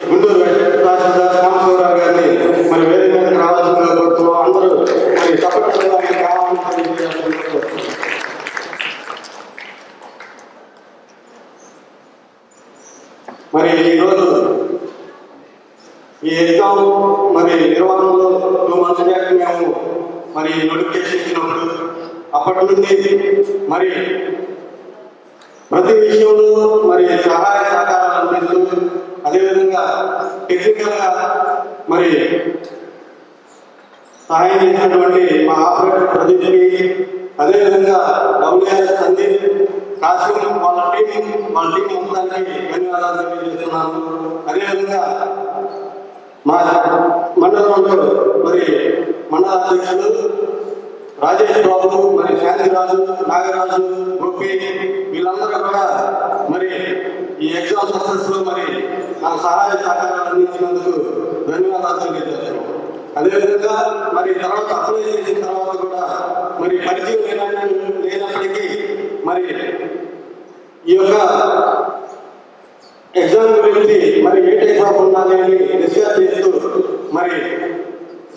గుంటూరు తహసీల్దార్ సాంబశివరావు గారిని మరి వేరే మీదకి రావాల్సిందిగా కోరుతున్నాం. అందరూ మరి తప్పనిసరిగా కావాలని మరి ఈరోజు ఈ ఎగ్జామ్ మరి నిర్వహణలో 2 months బ్యాక్ మేము మరి నోటిఫికేషన్ ఇచ్చినప్పుడు అప్పటి నుండి మరి ప్రతి విషయంలో మరి సహాయ సహకారాలు అందిస్తూ అదేవిధంగా టెక్నికల్గా మరి సహాయం చేసినటువంటి మా ఆపరేటర్ ప్రదీప్కి, అదేవిధంగా WS సందీప్, కాశీ వాళ్ళ టీం మొత్తానికి ధన్యవాదాలు తెలియజేస్తున్నాను. అదేవిధంగా మా మండలంలో మరి మండల అధ్యక్షులు రాజేష్ బాబు, మరి శాంతిరాజు, నాగరాజు, గోపి వీళ్ళందరూ కూడా మరి ఈ ఎగ్జామ్ సక్సెస్ లో మరి నాకు సహాయ సహకారాలు అందించినందుకు ధన్యవాదాలు తెలియజేస్తున్నాను. అదేవిధంగా మరి తర్వాత అప్లై చేసిన తర్వాత కూడా మరి పరిచయం లేనప్పటికీ మరి ఈ యొక్క ఎగ్జామ్ గురించి మరి ఏ టైప్ ఆఫ్ ఉండాలి అని డిస్కస్ చేస్తూ మరి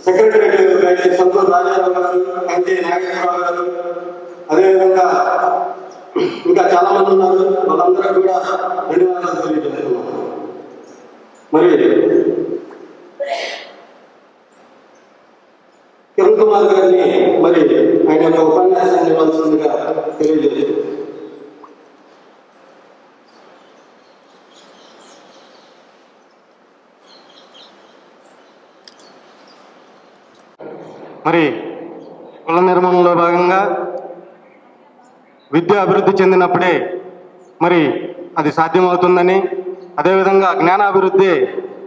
సెక్రటరీ సంతోష్ రాజారావు గారు, కంచి నాగేశ్వరరావు గారు, అదేవిధంగా ఇంకా చాలా మంది ఉన్నారు. వాళ్ళందరూ కూడా ధన్యవాదాలు తెలియజేస్తున్నాం. మరి కిరణ్ కుమార్ గారిని మరి ఆయన యొక్క ఉపన్యాసాన్ని ఇవ్వాల్సిందిగా తెలియజేస్తున్నాం. మరి కుల నిర్మాణంలో భాగంగా విద్య అభివృద్ధి చెందినప్పుడే మరి అది సాధ్యమవుతుందని, అదేవిధంగా జ్ఞానాభివృద్ధి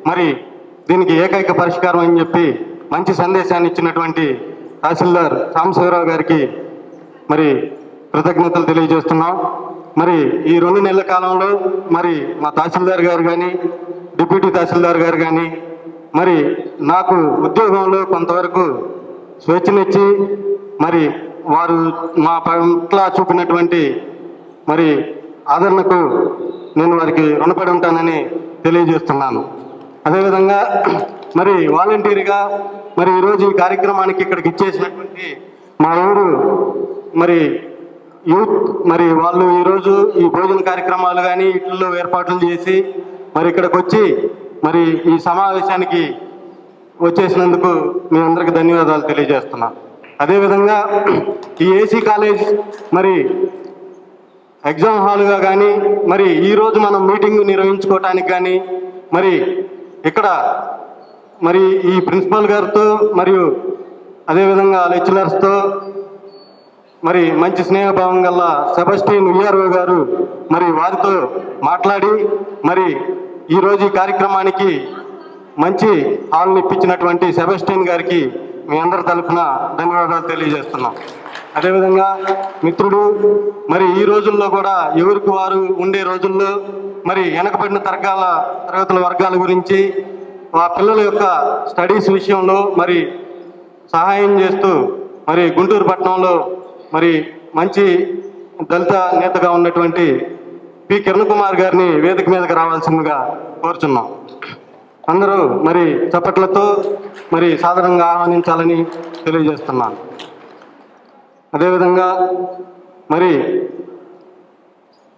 మరి దీనికి ఏకైక పరిష్కారం అని చెప్పి మంచి సందేశాన్ని ఇచ్చినటువంటి తహసీల్దార్ సాంబశివరావు గారికి మరి కృతజ్ఞతలు తెలియజేస్తున్నాం. మరి ఈ 2 నెలల కాలంలో మరి మా తహసీల్దార్ గారు కానీ, డిప్యూటీ తహసీల్దార్ గారు కానీ మరి నాకు ఉద్యోగంలో కొంతవరకు స్వేచ్ఛనిచ్చి మరి వారు మా పట్ల చూపినటువంటి మరి ఆదరణకు నేను వారికి రుణపడి ఉంటానని తెలియజేస్తున్నాను. అదేవిధంగా మరి వాలంటీర్గా మరి ఈరోజు ఈ కార్యక్రమానికి ఇక్కడికి ఇచ్చేసినటువంటి మా ఊరు మరి యూత్ మరి వాళ్ళు ఈరోజు ఈ భోజన కార్యక్రమాలు కానీ ఇట్లలో ఏర్పాట్లు చేసి మరి ఇక్కడికి వచ్చి మరి ఈ సమావేశానికి వచ్చేసినందుకు మీ అందరికీ ధన్యవాదాలు తెలియజేస్తున్నాను. అదేవిధంగా ఈ ఏసీ కాలేజ్ మరి ఎగ్జామ్ హాల్గా కానీ మరి ఈరోజు మనం మీటింగ్ నిర్వహించుకోవటానికి కానీ మరి ఇక్కడ మరి ఈ ప్రిన్సిపల్ గారితో మరియు అదేవిధంగా లెక్చరర్స్తో మరి మంచి స్నేహభావం గల సెబస్టియన్ విఆర్ఓ గారు మరి వారితో మాట్లాడి మరి ఈరోజు ఈ కార్యక్రమానికి మంచి హాల్ని ఇప్పించినటువంటి సెబస్టియన్ గారికి మీ అందరి తరఫున ధన్యవాదాలు తెలియజేస్తున్నాం. అదేవిధంగా మిత్రుడు మరి ఈ రోజుల్లో కూడా ఎవరికి వారు ఉండే రోజుల్లో మరి వెనకబడిన తరగతుల వర్గాల గురించి ఆ పిల్లల యొక్క స్టడీస్ విషయంలో మరి సహాయం చేస్తూ మరి గుంటూరు పట్టణంలో మరి మంచి దళిత నేతగా ఉన్నటువంటి పి కిరణ్ కుమార్ గారిని వేదిక మీదకి రావాల్సిందిగా కోరుచున్నాం. అందరూ మరి చప్పట్లతో మరి సాధారణంగా ఆహ్వానించాలని తెలియజేస్తున్నాను. అదేవిధంగా మరి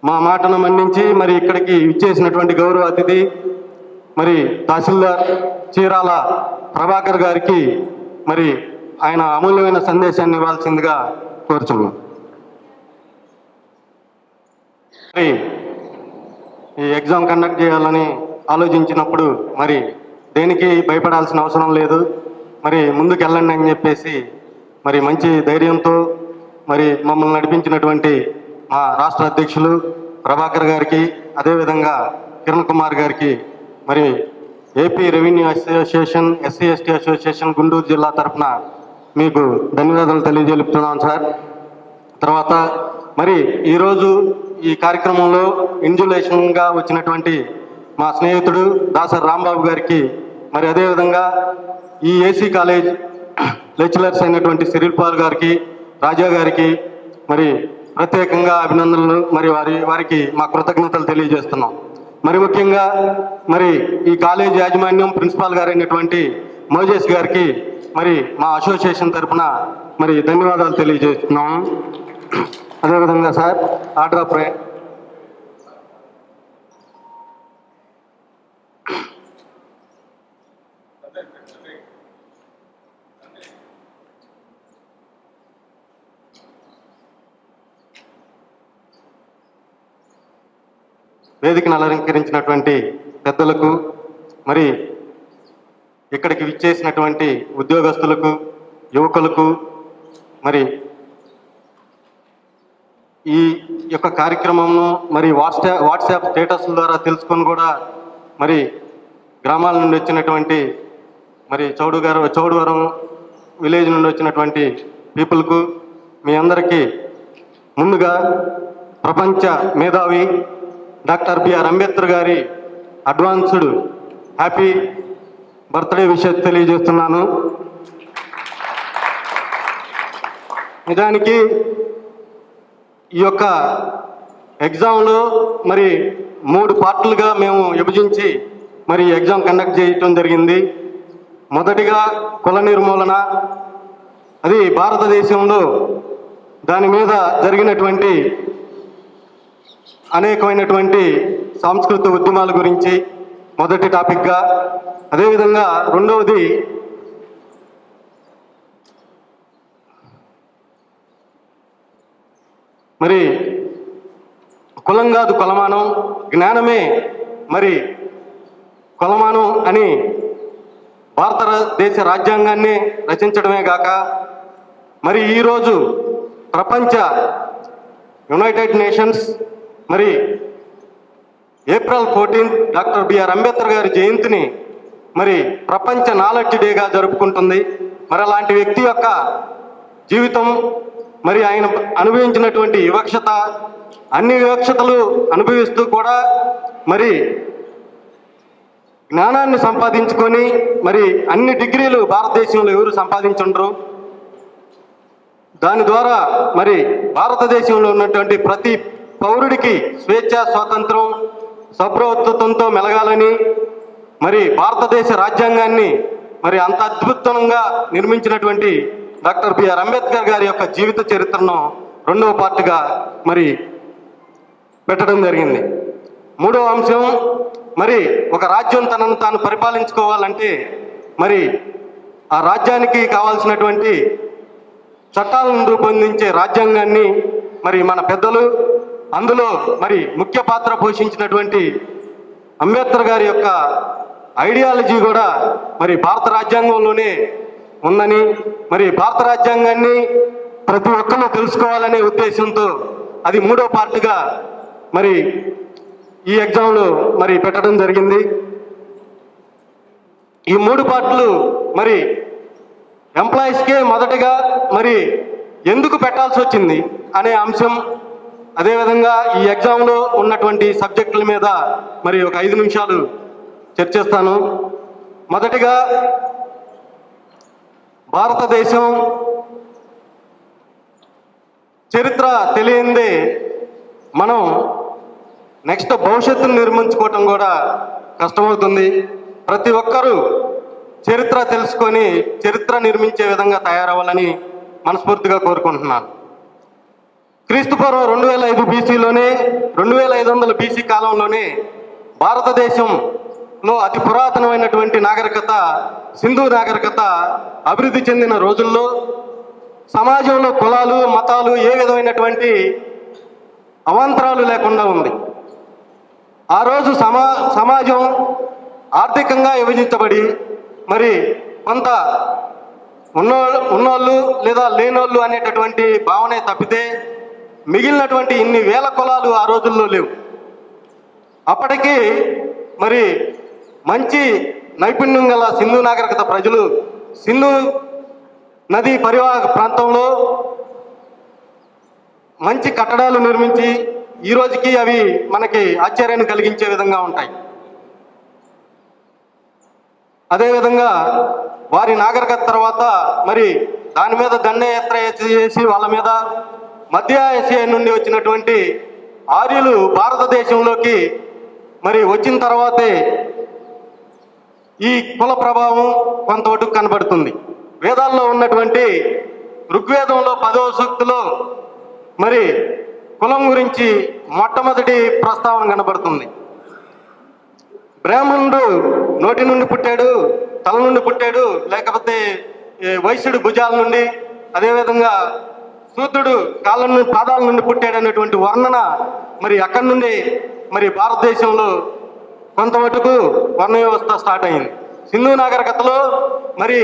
మా మాటను మన్నించి మరి ఇక్కడికి ఇచ్చేసినటువంటి గౌరవ అతిథి మరి తహసీల్దార్ చీరాల ప్రభాకర్ గారికి మరి ఆయన అమూల్యమైన సందేశాన్ని ఇవ్వాల్సిందిగా కోరుచున్నాం. మరి ఈ ఎగ్జామ్ కండక్ట్ చేయాలని ఆలోచించినప్పుడు మరి దేనికి భయపడాల్సిన అవసరం లేదు, మరి ముందుకు వెళ్ళండి అని చెప్పేసి మరి మంచి ధైర్యంతో మరి మమ్మల్ని నడిపించినటువంటి మా రాష్ట్ర అధ్యక్షులు ప్రభాకర్ గారికి, అదేవిధంగా కిరణ్ కుమార్ గారికి మరి AP revenue association, SC ST association Guntur జిల్లా తరఫున మీకు ధన్యవాదాలు తెలియజేస్తున్నాను సార్. తర్వాత మరి ఈరోజు ఈ కార్యక్రమంలో ఇన్జులేషన్గా వచ్చినటువంటి మా స్నేహితుడు దాసర్ రాంబాబు గారికి మరి అదేవిధంగా ఈ ఏసీ కాలేజ్ లెక్చరర్స్ అయినటువంటి సిరిల్ పాల్ గారికి, రాజా గారికి మరి ప్రత్యేకంగా అభినందనలు మరి వారికి మా కృతజ్ఞతలు తెలియజేస్తున్నాం. మరి ముఖ్యంగా మరి ఈ కాలేజ్ యాజమాన్యం ప్రిన్సిపాల్ గారైనటువంటి మోజేస్ గారికి మరి మా అసోసియేషన్ తరఫున మరి ధన్యవాదాలు తెలియజేస్తున్నాము. అదేవిధంగా సార్ ఆర్డర్ ఆఫ్ వేదికను అలంకరించినటువంటి పెద్దలకు, మరి ఇక్కడికి విచ్చేసినటువంటి ఉద్యోగస్తులకు, యువకులకు, మరి ఈ యొక్క కార్యక్రమంను మరి వాట్సాప్ స్టేటస్ల ద్వారా తెలుసుకొని కూడా మరి గ్రామాల నుండి వచ్చినటువంటి మరి చౌడవరం విలేజ్ నుండి వచ్చినటువంటి పీపుల్కు మీ అందరికీ ముందుగా ప్రపంచ మేధావి డాక్టర్ బిఆర్ అంబేద్కర్ గారి అడ్వాన్స్డ్ హ్యాపీ బర్త్డే విషయం తెలియజేస్తున్నాను. నిజానికి ఈ యొక్క ఎగ్జామ్లో మరి 3 పార్టులుగా మేము విభజించి మరి ఎగ్జామ్ కండక్ట్ చేయటం జరిగింది. మొదటిగా కుల నిర్మూలన, అది భారతదేశంలో దాని మీద జరిగినటువంటి అనేకమైనటువంటి సాంస్కృతిక ఉద్యమాల గురించి మొదటి టాపిక్గా, అదేవిధంగా రెండవది మరి కులం కాదు కొలమానం, జ్ఞానమే మరి కొలమానం అని భారతదేశ రాజ్యాంగాన్ని రచించడమే గాక మరి ఈరోజు ప్రపంచ యునైటెడ్ నేషన్స్ మరి ఏప్రిల్ 14 డాక్టర్ బిఆర్ అంబేద్కర్ గారి జయంతిని మరి ప్రపంచ నాలెడ్జ్ డేగా జరుపుకుంటుంది. మరి అలాంటి వ్యక్తి యొక్క జీవితం, మరి ఆయన అనుభవించినటువంటి వివక్షత, అన్ని వివక్షతలు అనుభవిస్తూ కూడా మరి జ్ఞానాన్ని సంపాదించుకొని మరి అన్ని డిగ్రీలు భారతదేశంలో ఎవరు సంపాదించుండ్రు. దాని ద్వారా మరి భారతదేశంలో ఉన్నటువంటి ప్రతి పౌరుడికి స్వేచ్ఛ, స్వాతంత్రం, సౌభ్రతత్వంతో మెలగాలని మరి భారతదేశ రాజ్యాంగాన్ని మరి అంత అద్భుతంగా నిర్మించినటువంటి డాక్టర్ బిఆర్ అంబేద్కర్ గారి యొక్క జీవిత చరిత్రను 2వ పార్ట్గా మరి పెట్టడం జరిగింది. 3వ అంశం మరి ఒక రాజ్యం తనను తాను పరిపాలించుకోవాలంటే మరి ఆ రాజ్యానికి కావాల్సినటువంటి చట్టాలను రూపొందించే రాజ్యాంగాన్ని మరి మన పెద్దలు, అందులో మరి ముఖ్య పాత్ర పోషించినటువంటి అంబేద్కర్ గారి యొక్క ఐడియాలజీ కూడా మరి భారత రాజ్యాంగంలోనే ఉందని, మరి భారత రాజ్యాంగాన్ని ప్రతి ఒక్కరూ తెలుసుకోవాలనే ఉద్దేశంతో అది 3వ పార్ట్గా మరి ఈ ఎగ్జామ్లో మరి పెట్టడం జరిగింది. ఈ 3 పార్ట్లు మరి ఎంప్లాయీస్కే మొదటగా మరి ఎందుకు పెట్టాల్సి వచ్చింది అనే అంశం, అదేవిధంగా ఈ ఎగ్జామ్లో ఉన్నటువంటి సబ్జెక్టుల మీద మరి ఒక 5 నిమిషాలు చర్చిస్తాను. మొదటిగా భారతదేశం చరిత్ర తెలియందే మనం నెక్స్ట్ భవిష్యత్తును నిర్మించుకోవటం కూడా కష్టమవుతుంది. ప్రతి ఒక్కరూ చరిత్ర తెలుసుకొని చరిత్ర నిర్మించే విధంగా తయారవ్వాలని మనస్ఫూర్తిగా కోరుకుంటున్నాను. క్రీస్తుపూర్వం 2005 బీసీలోనే 2500 బీసీ కాలంలోనే భారతదేశంలో అతి పురాతనమైనటువంటి నాగరికత సింధు నాగరికత అభివృద్ధి చెందిన రోజుల్లో సమాజంలో కులాలు, మతాలు ఏ విధమైనటువంటి అవాంతరాలు లేకుండా ఉంది. ఆ రోజు సమాజం ఆర్థికంగా విభజించబడి మరి కొంత ఉన్నోళ్ళు లేదా లేనోళ్ళు అనేటటువంటి భావనే తప్పితే మిగిలినటువంటి ఇన్ని వేల కులాలు ఆ రోజుల్లో లేవు. అప్పటికి మరి మంచి నైపుణ్యం గల సింధు నాగరికత ప్రజలు సింధు నది పరివాహక ప్రాంతంలో మంచి కట్టడాలు నిర్మించి ఈ రోజుకి అవి మనకి ఆశ్చర్యాన్ని కలిగించే విధంగా ఉంటాయి. అదేవిధంగా వారి నాగరికత తర్వాత మరి దాని మీద దండయాత్ర చేసి వాళ్ళ మీద మధ్య ఏషియా నుండి వచ్చినటువంటి ఆర్యులు భారతదేశంలోకి మరి వచ్చిన తర్వాతే ఈ కుల ప్రభావం కొంతవరకు కనబడుతుంది. వేదాల్లో ఉన్నటువంటి ఋగ్వేదంలో 10వ సూక్తిలో మరి కులం గురించి మొట్టమొదటి ప్రస్తావన కనబడుతుంది. బ్రాహ్మణుడు నోటి నుండి పుట్టాడు, తల నుండి పుట్టాడు, లేకపోతే వైశ్యుడు భుజాల నుండి, అదేవిధంగా శూద్రుడు కాళ్ళ నుండి పాదాల నుండి పుట్టాడు అనేటువంటి వర్ణన మరి అక్కడి నుండి మరి భారతదేశంలో కొంతమటుకు వర్ణ వ్యవస్థ స్టార్ట్ అయింది. సింధు నాగరికతలో మరి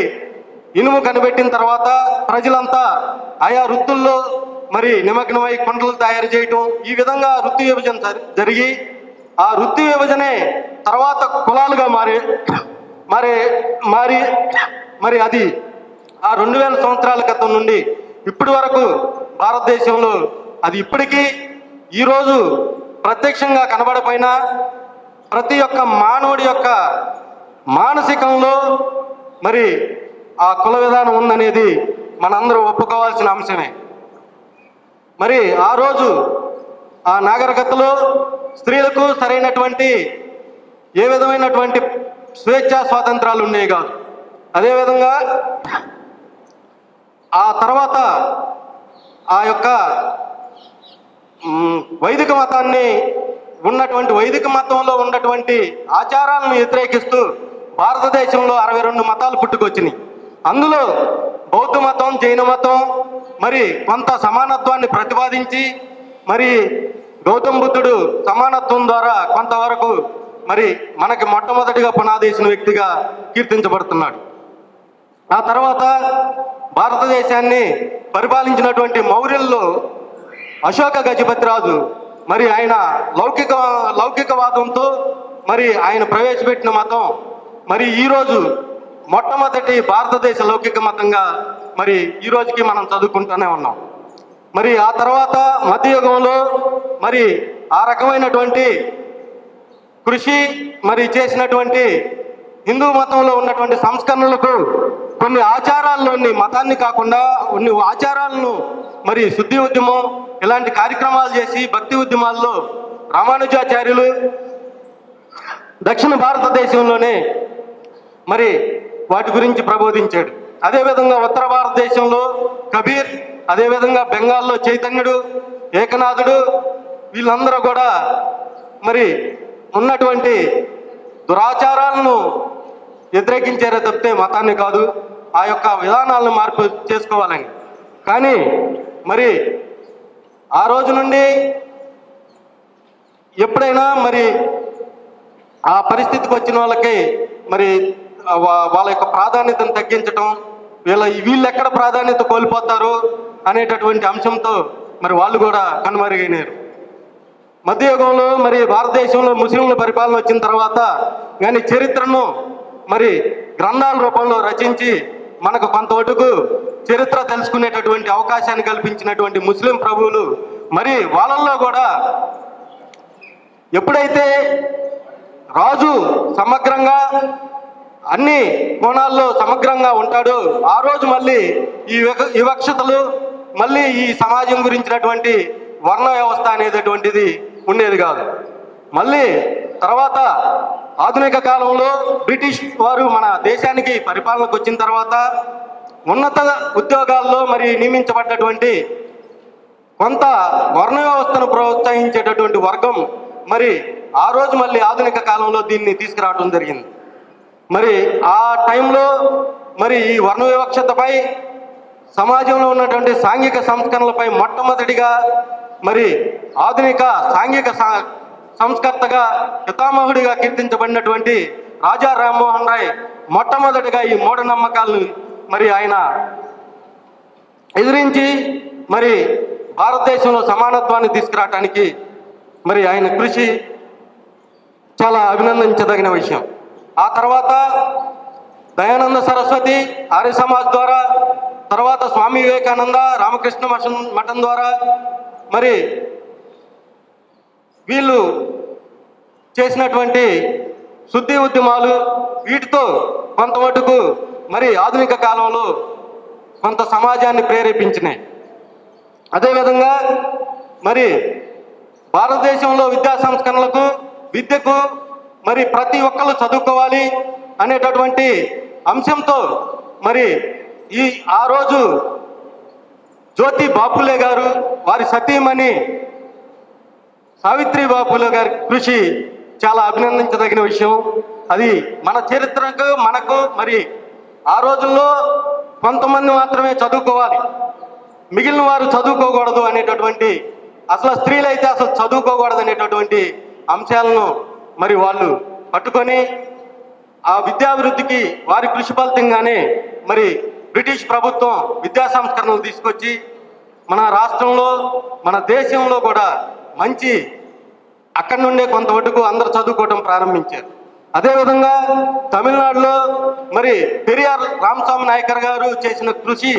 ఇనుము కనిపెట్టిన తర్వాత ప్రజలంతా ఆయా వృత్తుల్లో మరి నిమగ్నమై కుండలు తయారు చేయటం, ఈ విధంగా వృత్తి విభజన జరిగి ఆ వృత్తి విభజనే తర్వాత కులాలుగా మరి అది ఆ 2000 సంవత్సరాల క్రితం నుండి ఇప్పటి వరకు భారతదేశంలో అది ఇప్పటికీ ఈరోజు ప్రత్యక్షంగా కనబడపోయినా ప్రతి ఒక్క మానవుడి యొక్క మానసికంలో మరి ఆ కుల విధానం ఉందనేది మనందరూ ఒప్పుకోవాల్సిన అంశమే. మరి ఆ రోజు ఆ నాగరికతలో స్త్రీలకు సరైనటువంటి ఏ విధమైనటువంటి స్వేచ్ఛా స్వాతంత్రాలు ఉండేవి కాదు. అదేవిధంగా ఆ తర్వాత ఆ యొక్క వైదిక మతాన్ని ఉన్నటువంటి వైదిక మతంలో ఉన్నటువంటి ఆచారాలను వ్యతిరేకిస్తూ భారతదేశంలో 62 మతాలు పుట్టుకొచ్చినాయి. అందులో బౌద్ధ మతం, జైన మతం మరి కొంత సమానత్వాన్ని ప్రతిపాదించి మరి గౌతమ బుద్ధుడు సమానత్వం ద్వారా కొంతవరకు మరి మనకి మొట్టమొదటిగా పునాదేసిన వ్యక్తిగా కీర్తించబడుతున్నాడు. ఆ తర్వాత భారతదేశాన్ని పరిపాలించినటువంటి మౌర్యుల్లో అశోక గజపతి రాజు మరి ఆయన లౌకికవాదంతో మరి ఆయన ప్రవేశపెట్టిన మతం మరి ఈరోజు మొట్టమొదటి భారతదేశ లౌకిక మతంగా మరి ఈ రోజుకి మనం చదువుకుంటూనే ఉన్నాం. మరి ఆ తర్వాత మధ్యయుగంలో మరి ఆ రకమైనటువంటి కృషి మరి చేసినటువంటి హిందూ మతంలో ఉన్నటువంటి సంస్కరణలకు కొన్ని ఆచారాల్లోని మతాన్ని కాకుండా కొన్ని ఆచారాలను మరి శుద్ధి ఉద్యమం ఇలాంటి కార్యక్రమాలు చేసి భక్తి ఉద్యమాల్లో రామానుజాచార్యులు దక్షిణ భారతదేశంలోనే మరి వాటి గురించి ప్రబోధించాడు. అదేవిధంగా ఉత్తర భారతదేశంలో కబీర్, అదేవిధంగా బెంగాల్లో చైతన్యుడు, ఏకనాథుడు వీళ్ళందరూ కూడా మరి ఉన్నటువంటి దురాచారాలను వ్యతిరేకించారే తప్పితే మతాన్ని కాదు, ఆ యొక్క విధానాలను మార్పు చేసుకోవాలని. కానీ మరి ఆ రోజు నుండి ఎప్పుడైనా మరి ఆ పరిస్థితికి వచ్చిన వాళ్ళకి మరి వాళ్ళ యొక్క ప్రాధాన్యతను తగ్గించటం, వీళ్ళు ఎక్కడ ప్రాధాన్యత కోల్పోతారు అనేటటువంటి అంశంతో మరి వాళ్ళు కూడా కనుమరుగైనారు. మధ్యయుగంలో మరి భారతదేశంలో ముస్లింల పరిపాలన వచ్చిన తర్వాత కానీ చరిత్రను మరి గ్రంథాల రూపంలో రచించి మనకు కొంతవరకు చరిత్ర తెలుసుకునేటటువంటి అవకాశాన్ని కల్పించినటువంటి ముస్లిం ప్రభువులు మరి వాళ్ళల్లో కూడా ఎప్పుడైతే రాజు సమగ్రంగా అన్ని కోణాల్లో సమగ్రంగా ఉంటాడో ఆ రోజు మళ్ళీ ఈ వివక్షతలు మళ్ళీ ఈ సమాజం గురించినటువంటి వర్ణ వ్యవస్థ అనేటటువంటిది ఉండేది కాదు. మళ్ళీ తర్వాత ఆధునిక కాలంలో బ్రిటిష్ వారు మన దేశానికి పరిపాలనకు వచ్చిన తర్వాత ఉన్నత ఉద్యోగాల్లో మరి నియమించబడ్డటువంటి కొంత వర్ణ వ్యవస్థను ప్రోత్సహించేటటువంటి వర్గం మరి ఆ రోజు మళ్ళీ ఆధునిక కాలంలో దీన్ని తీసుకురావడం జరిగింది. మరి ఆ టైంలో మరి ఈ వర్ణ వివక్షతపై సమాజంలో ఉన్నటువంటి సాంఘిక సంస్కరణలపై మొట్టమొదటిగా మరి ఆధునిక సాంఘిక సంస్కర్తగా పితామహుడిగా కీర్తించబడినటువంటి రాజా రామ్మోహన్ రాయ్ మొట్టమొదటిగా ఈ మూఢనమ్మకాలను మరి ఆయన ఎదిరించి మరి భారతదేశంలో సమానత్వాన్ని తీసుకురావటానికి మరి ఆయన కృషి చాలా అభినందించదగిన విషయం. ఆ తర్వాత దయానంద సరస్వతి ఆర్య సమాజ్ ద్వారా, తర్వాత స్వామి వివేకానంద రామకృష్ణ మఠం ద్వారా మరి వీళ్ళు చేసినటువంటి శుద్ధి ఉద్యమాలు వీటితో కొంతమటుకు మరి ఆధునిక కాలంలో కొంత సమాజాన్ని ప్రేరేపించినాయి. అదేవిధంగా మరి భారతదేశంలో విద్యా సంస్కరణలకు విద్యకు మరి ప్రతి ఒక్కరు చదువుకోవాలి అనేటటువంటి అంశంతో మరి ఆ రోజు జ్యోతి బాపులే గారు వారి సతీమణి సావిత్రి బాపులే గారి కృషి చాలా అభినందించదగిన విషయం. అది మన చరిత్రకు మనకు మరి ఆ రోజుల్లో కొంతమంది మాత్రమే చదువుకోవాలి, మిగిలిన వారు చదువుకోకూడదు అనేటటువంటి, అసలు స్త్రీలైతే అసలు చదువుకోకూడదు అనేటటువంటి అంశాలను మరి వాళ్ళు పట్టుకొని ఆ విద్యాభివృద్ధికి వారి కృషి ఫలితంగానే మరి బ్రిటిష్ ప్రభుత్వం విద్యా సంస్కరణలు తీసుకొచ్చి మన రాష్ట్రంలో మన దేశంలో కూడా మంచి అక్కడి నుండే కొంతవరకు అందరూ చదువుకోవడం ప్రారంభించారు. అదేవిధంగా తమిళనాడులో మరి పెరియార్ రామస్వామి నాయకర్ గారు చేసిన కృషి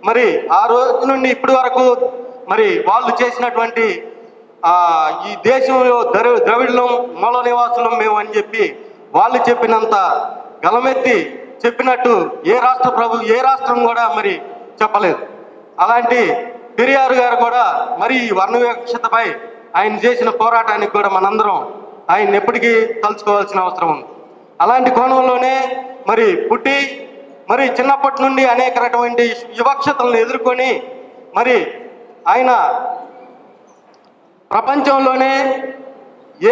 మరి ఆ రోజు నుండి ఇప్పటి వరకు మరి వాళ్ళు చేసినటువంటి ఈ దేశంలో ద్రవిడులం మూల నివాసులం మేము అని చెప్పి వాళ్ళు చెప్పినంత గలమెత్తి చెప్పినట్టు ఏ రాష్ట్రం కూడా మరి చెప్పలేదు. అలాంటి పెరియార్ గారు కూడా మరి వర్ణ వివక్షతపై ఆయన చేసిన పోరాటానికి కూడా మనందరం ఆయన ఎప్పటికీ తలుచుకోవాల్సిన అవసరం ఉంది. అలాంటి కోణంలోనే మరి పుట్టి మరి చిన్నప్పటి నుండి అనేక రకమైన వివక్షతలను ఎదుర్కొని మరి ఆయన ప్రపంచంలోనే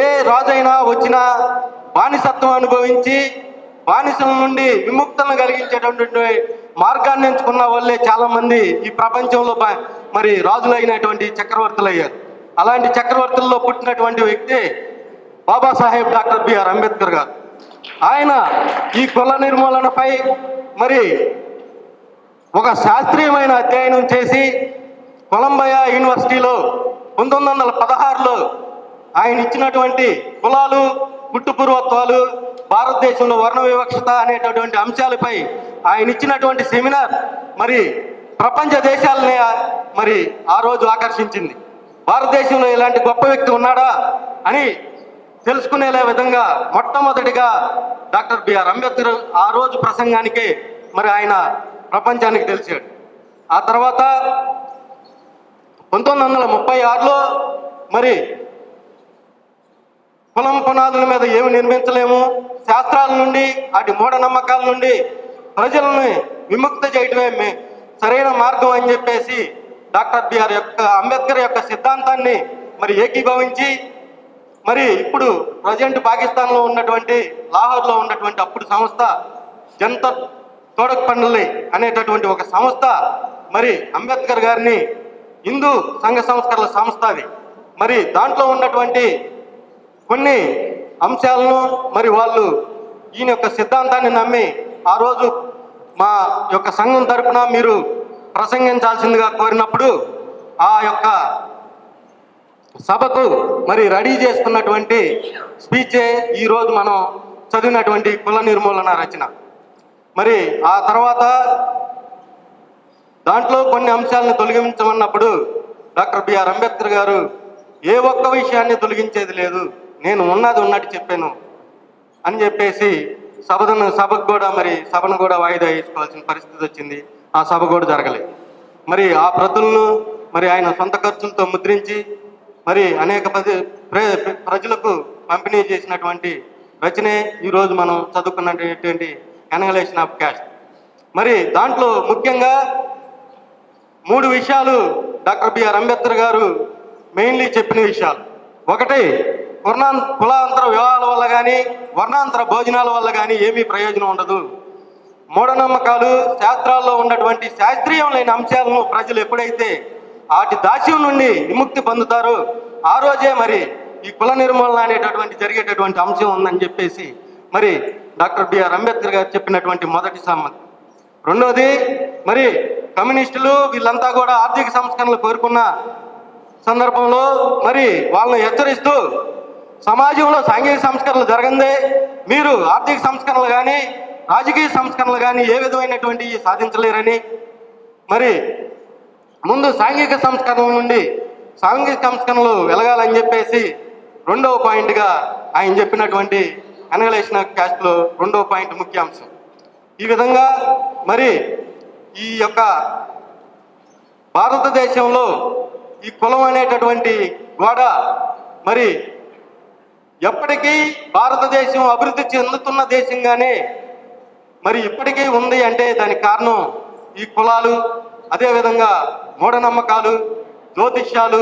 ఏ రాజైనా వచ్చినా బానిసత్వం అనుభవించి బానిసల నుండి విముక్తలను కలిగించేటటువంటి మార్గాన్ని ఎంచుకున్న వాళ్ళే చాలామంది ఈ ప్రపంచంలో మరి రాజులైనటువంటి చక్రవర్తులు అయ్యారు. అలాంటి చక్రవర్తుల్లో పుట్టినటువంటి వ్యక్తి బాబాసాహెబ్ డాక్టర్ బిఆర్ అంబేద్కర్ గారు. ఆయన ఈ కుల నిర్మూలనపై మరి ఒక శాస్త్రీయమైన అధ్యయనం చేసి కొలంబియా యూనివర్సిటీలో 1916లో ఆయన ఇచ్చినటువంటి కులాలు పుట్టుపూర్వత్వాలు భారతదేశంలో వర్ణ వివక్షత అనేటటువంటి అంశాలపై ఆయన ఇచ్చినటువంటి సెమినార్ మరి ప్రపంచ దేశాలని మరి ఆ రోజు ఆకర్షించింది. భారతదేశంలో ఇలాంటి గొప్ప వ్యక్తి ఉన్నాడా అని తెలుసుకునేలా విధంగా మొట్టమొదటిగా డాక్టర్ బిఆర్ అంబేద్కర్ ఆ రోజు ప్రసంగానికే మరి ఆయన ప్రపంచానికి తెలిసాడు. ఆ తర్వాత 1936లో మరి కులం పునాదుల మీద ఏమి నిర్మించలేము, శాస్త్రాల నుండి అటు మూఢనమ్మకాల నుండి ప్రజలను విముక్త చేయడమే సరైన మార్గం అని చెప్పేసి డాక్టర్ బిఆర్ అంబేద్కర్ యొక్క సిద్ధాంతాన్ని మరి ఏకీభవించి మరి ఇప్పుడు ప్రజెంట్ పాకిస్తాన్లో ఉన్నటువంటి లాహోర్లో ఉన్నటువంటి అప్పుడు సంస్థ జనతా తోడక్ పండులి అనేటటువంటి ఒక సంస్థ మరి అంబేద్కర్ గారిని హిందూ సంఘ సంస్కరణల సంస్థ అది మరి దాంట్లో ఉన్నటువంటి కొన్ని అంశాలను మరి వాళ్ళు ఈయన యొక్క సిద్ధాంతాన్ని నమ్మి ఆ రోజు మా యొక్క సంఘం తరపున మీరు ప్రసంగించాల్సిందిగా కోరినప్పుడు ఆ యొక్క సభకు మరి రెడీ చేసుకున్నటువంటి స్పీచే ఈరోజు మనం చదివినటువంటి కుల నిర్మూలన రచన. మరి ఆ తర్వాత దాంట్లో కొన్ని అంశాలను తొలగించమన్నప్పుడు డాక్టర్ బిఆర్ అంబేద్కర్ గారు ఏ ఒక్క విషయాన్ని తొలగించేది లేదు, నేను ఉన్నది ఉన్నట్టు చెప్పాను అని చెప్పేసి సభకు కూడా మరి సభను కూడా వాయిదా వేసుకోవాల్సిన పరిస్థితి వచ్చింది. ఆ సభ కూడా జరగలేదు. మరి ఆ ప్రతులను మరి ఆయన సొంత ఖర్చులతో ముద్రించి మరి అనేక ప్రజలకు పంపిణీ చేసినటువంటి రచనే ఈరోజు మనం చదువుకున్నటువంటి ఎనగలేషన్ ఆఫ్ క్యాస్ట్. మరి దాంట్లో ముఖ్యంగా 3 విషయాలు డాక్టర్ బిఆర్ అంబేద్కర్ గారు మెయిన్లీ చెప్పిన విషయాలు. ఒకటి, కులాంతర వివాహాల వల్ల కానీ వర్ణాంతర భోజనాల వల్ల కానీ ఏమీ ప్రయోజనం ఉండదు. మూఢనమ్మకాలు శాస్త్రాల్లో ఉన్నటువంటి శాస్త్రీయమైన అంశాలను ప్రజలు ఎప్పుడైతే వాటి దాస్యం నుండి విముక్తి పొందుతారో ఆ రోజే మరి ఈ కుల నిర్మూలన అనేటటువంటి జరిగేటటువంటి అంశం ఉందని చెప్పేసి మరి డాక్టర్ బిఆర్ అంబేద్కర్ గారు చెప్పినటువంటి మొదటి సమ్మతి. రెండోది, మరి కమ్యూనిస్టులు వీళ్ళంతా కూడా ఆర్థిక సంస్కరణలు కోరుకున్న సందర్భంలో మరి వాళ్ళని హెచ్చరిస్తూ సమాజంలో సాంఘిక సంస్కరణలు జరగందే మీరు ఆర్థిక సంస్కరణలు కానీ రాజకీయ సంస్కరణలు కానీ ఏ విధమైనటువంటి సాధించలేరని మరి ముందు సాంఘిక సంస్కరణ నుండి సాంఘిక సంస్కరణలు వెలగాలని చెప్పేసి రెండవ పాయింట్గా ఆయన చెప్పినటువంటి అనగలేషన్ ఆఫ్ క్యాస్ట్లో రెండవ పాయింట్ ముఖ్య అంశం. ఈ విధంగా మరి ఈ యొక్క భారతదేశంలో ఈ కులం అనేటటువంటి గోడ మరి ఎప్పటికీ భారతదేశం అభివృద్ధి చెందుతున్న దేశంగానే మరి ఇప్పటికీ ఉంది అంటే దానికి కారణం ఈ కులాలు, అదేవిధంగా మూఢనమ్మకాలు, జ్యోతిష్యాలు,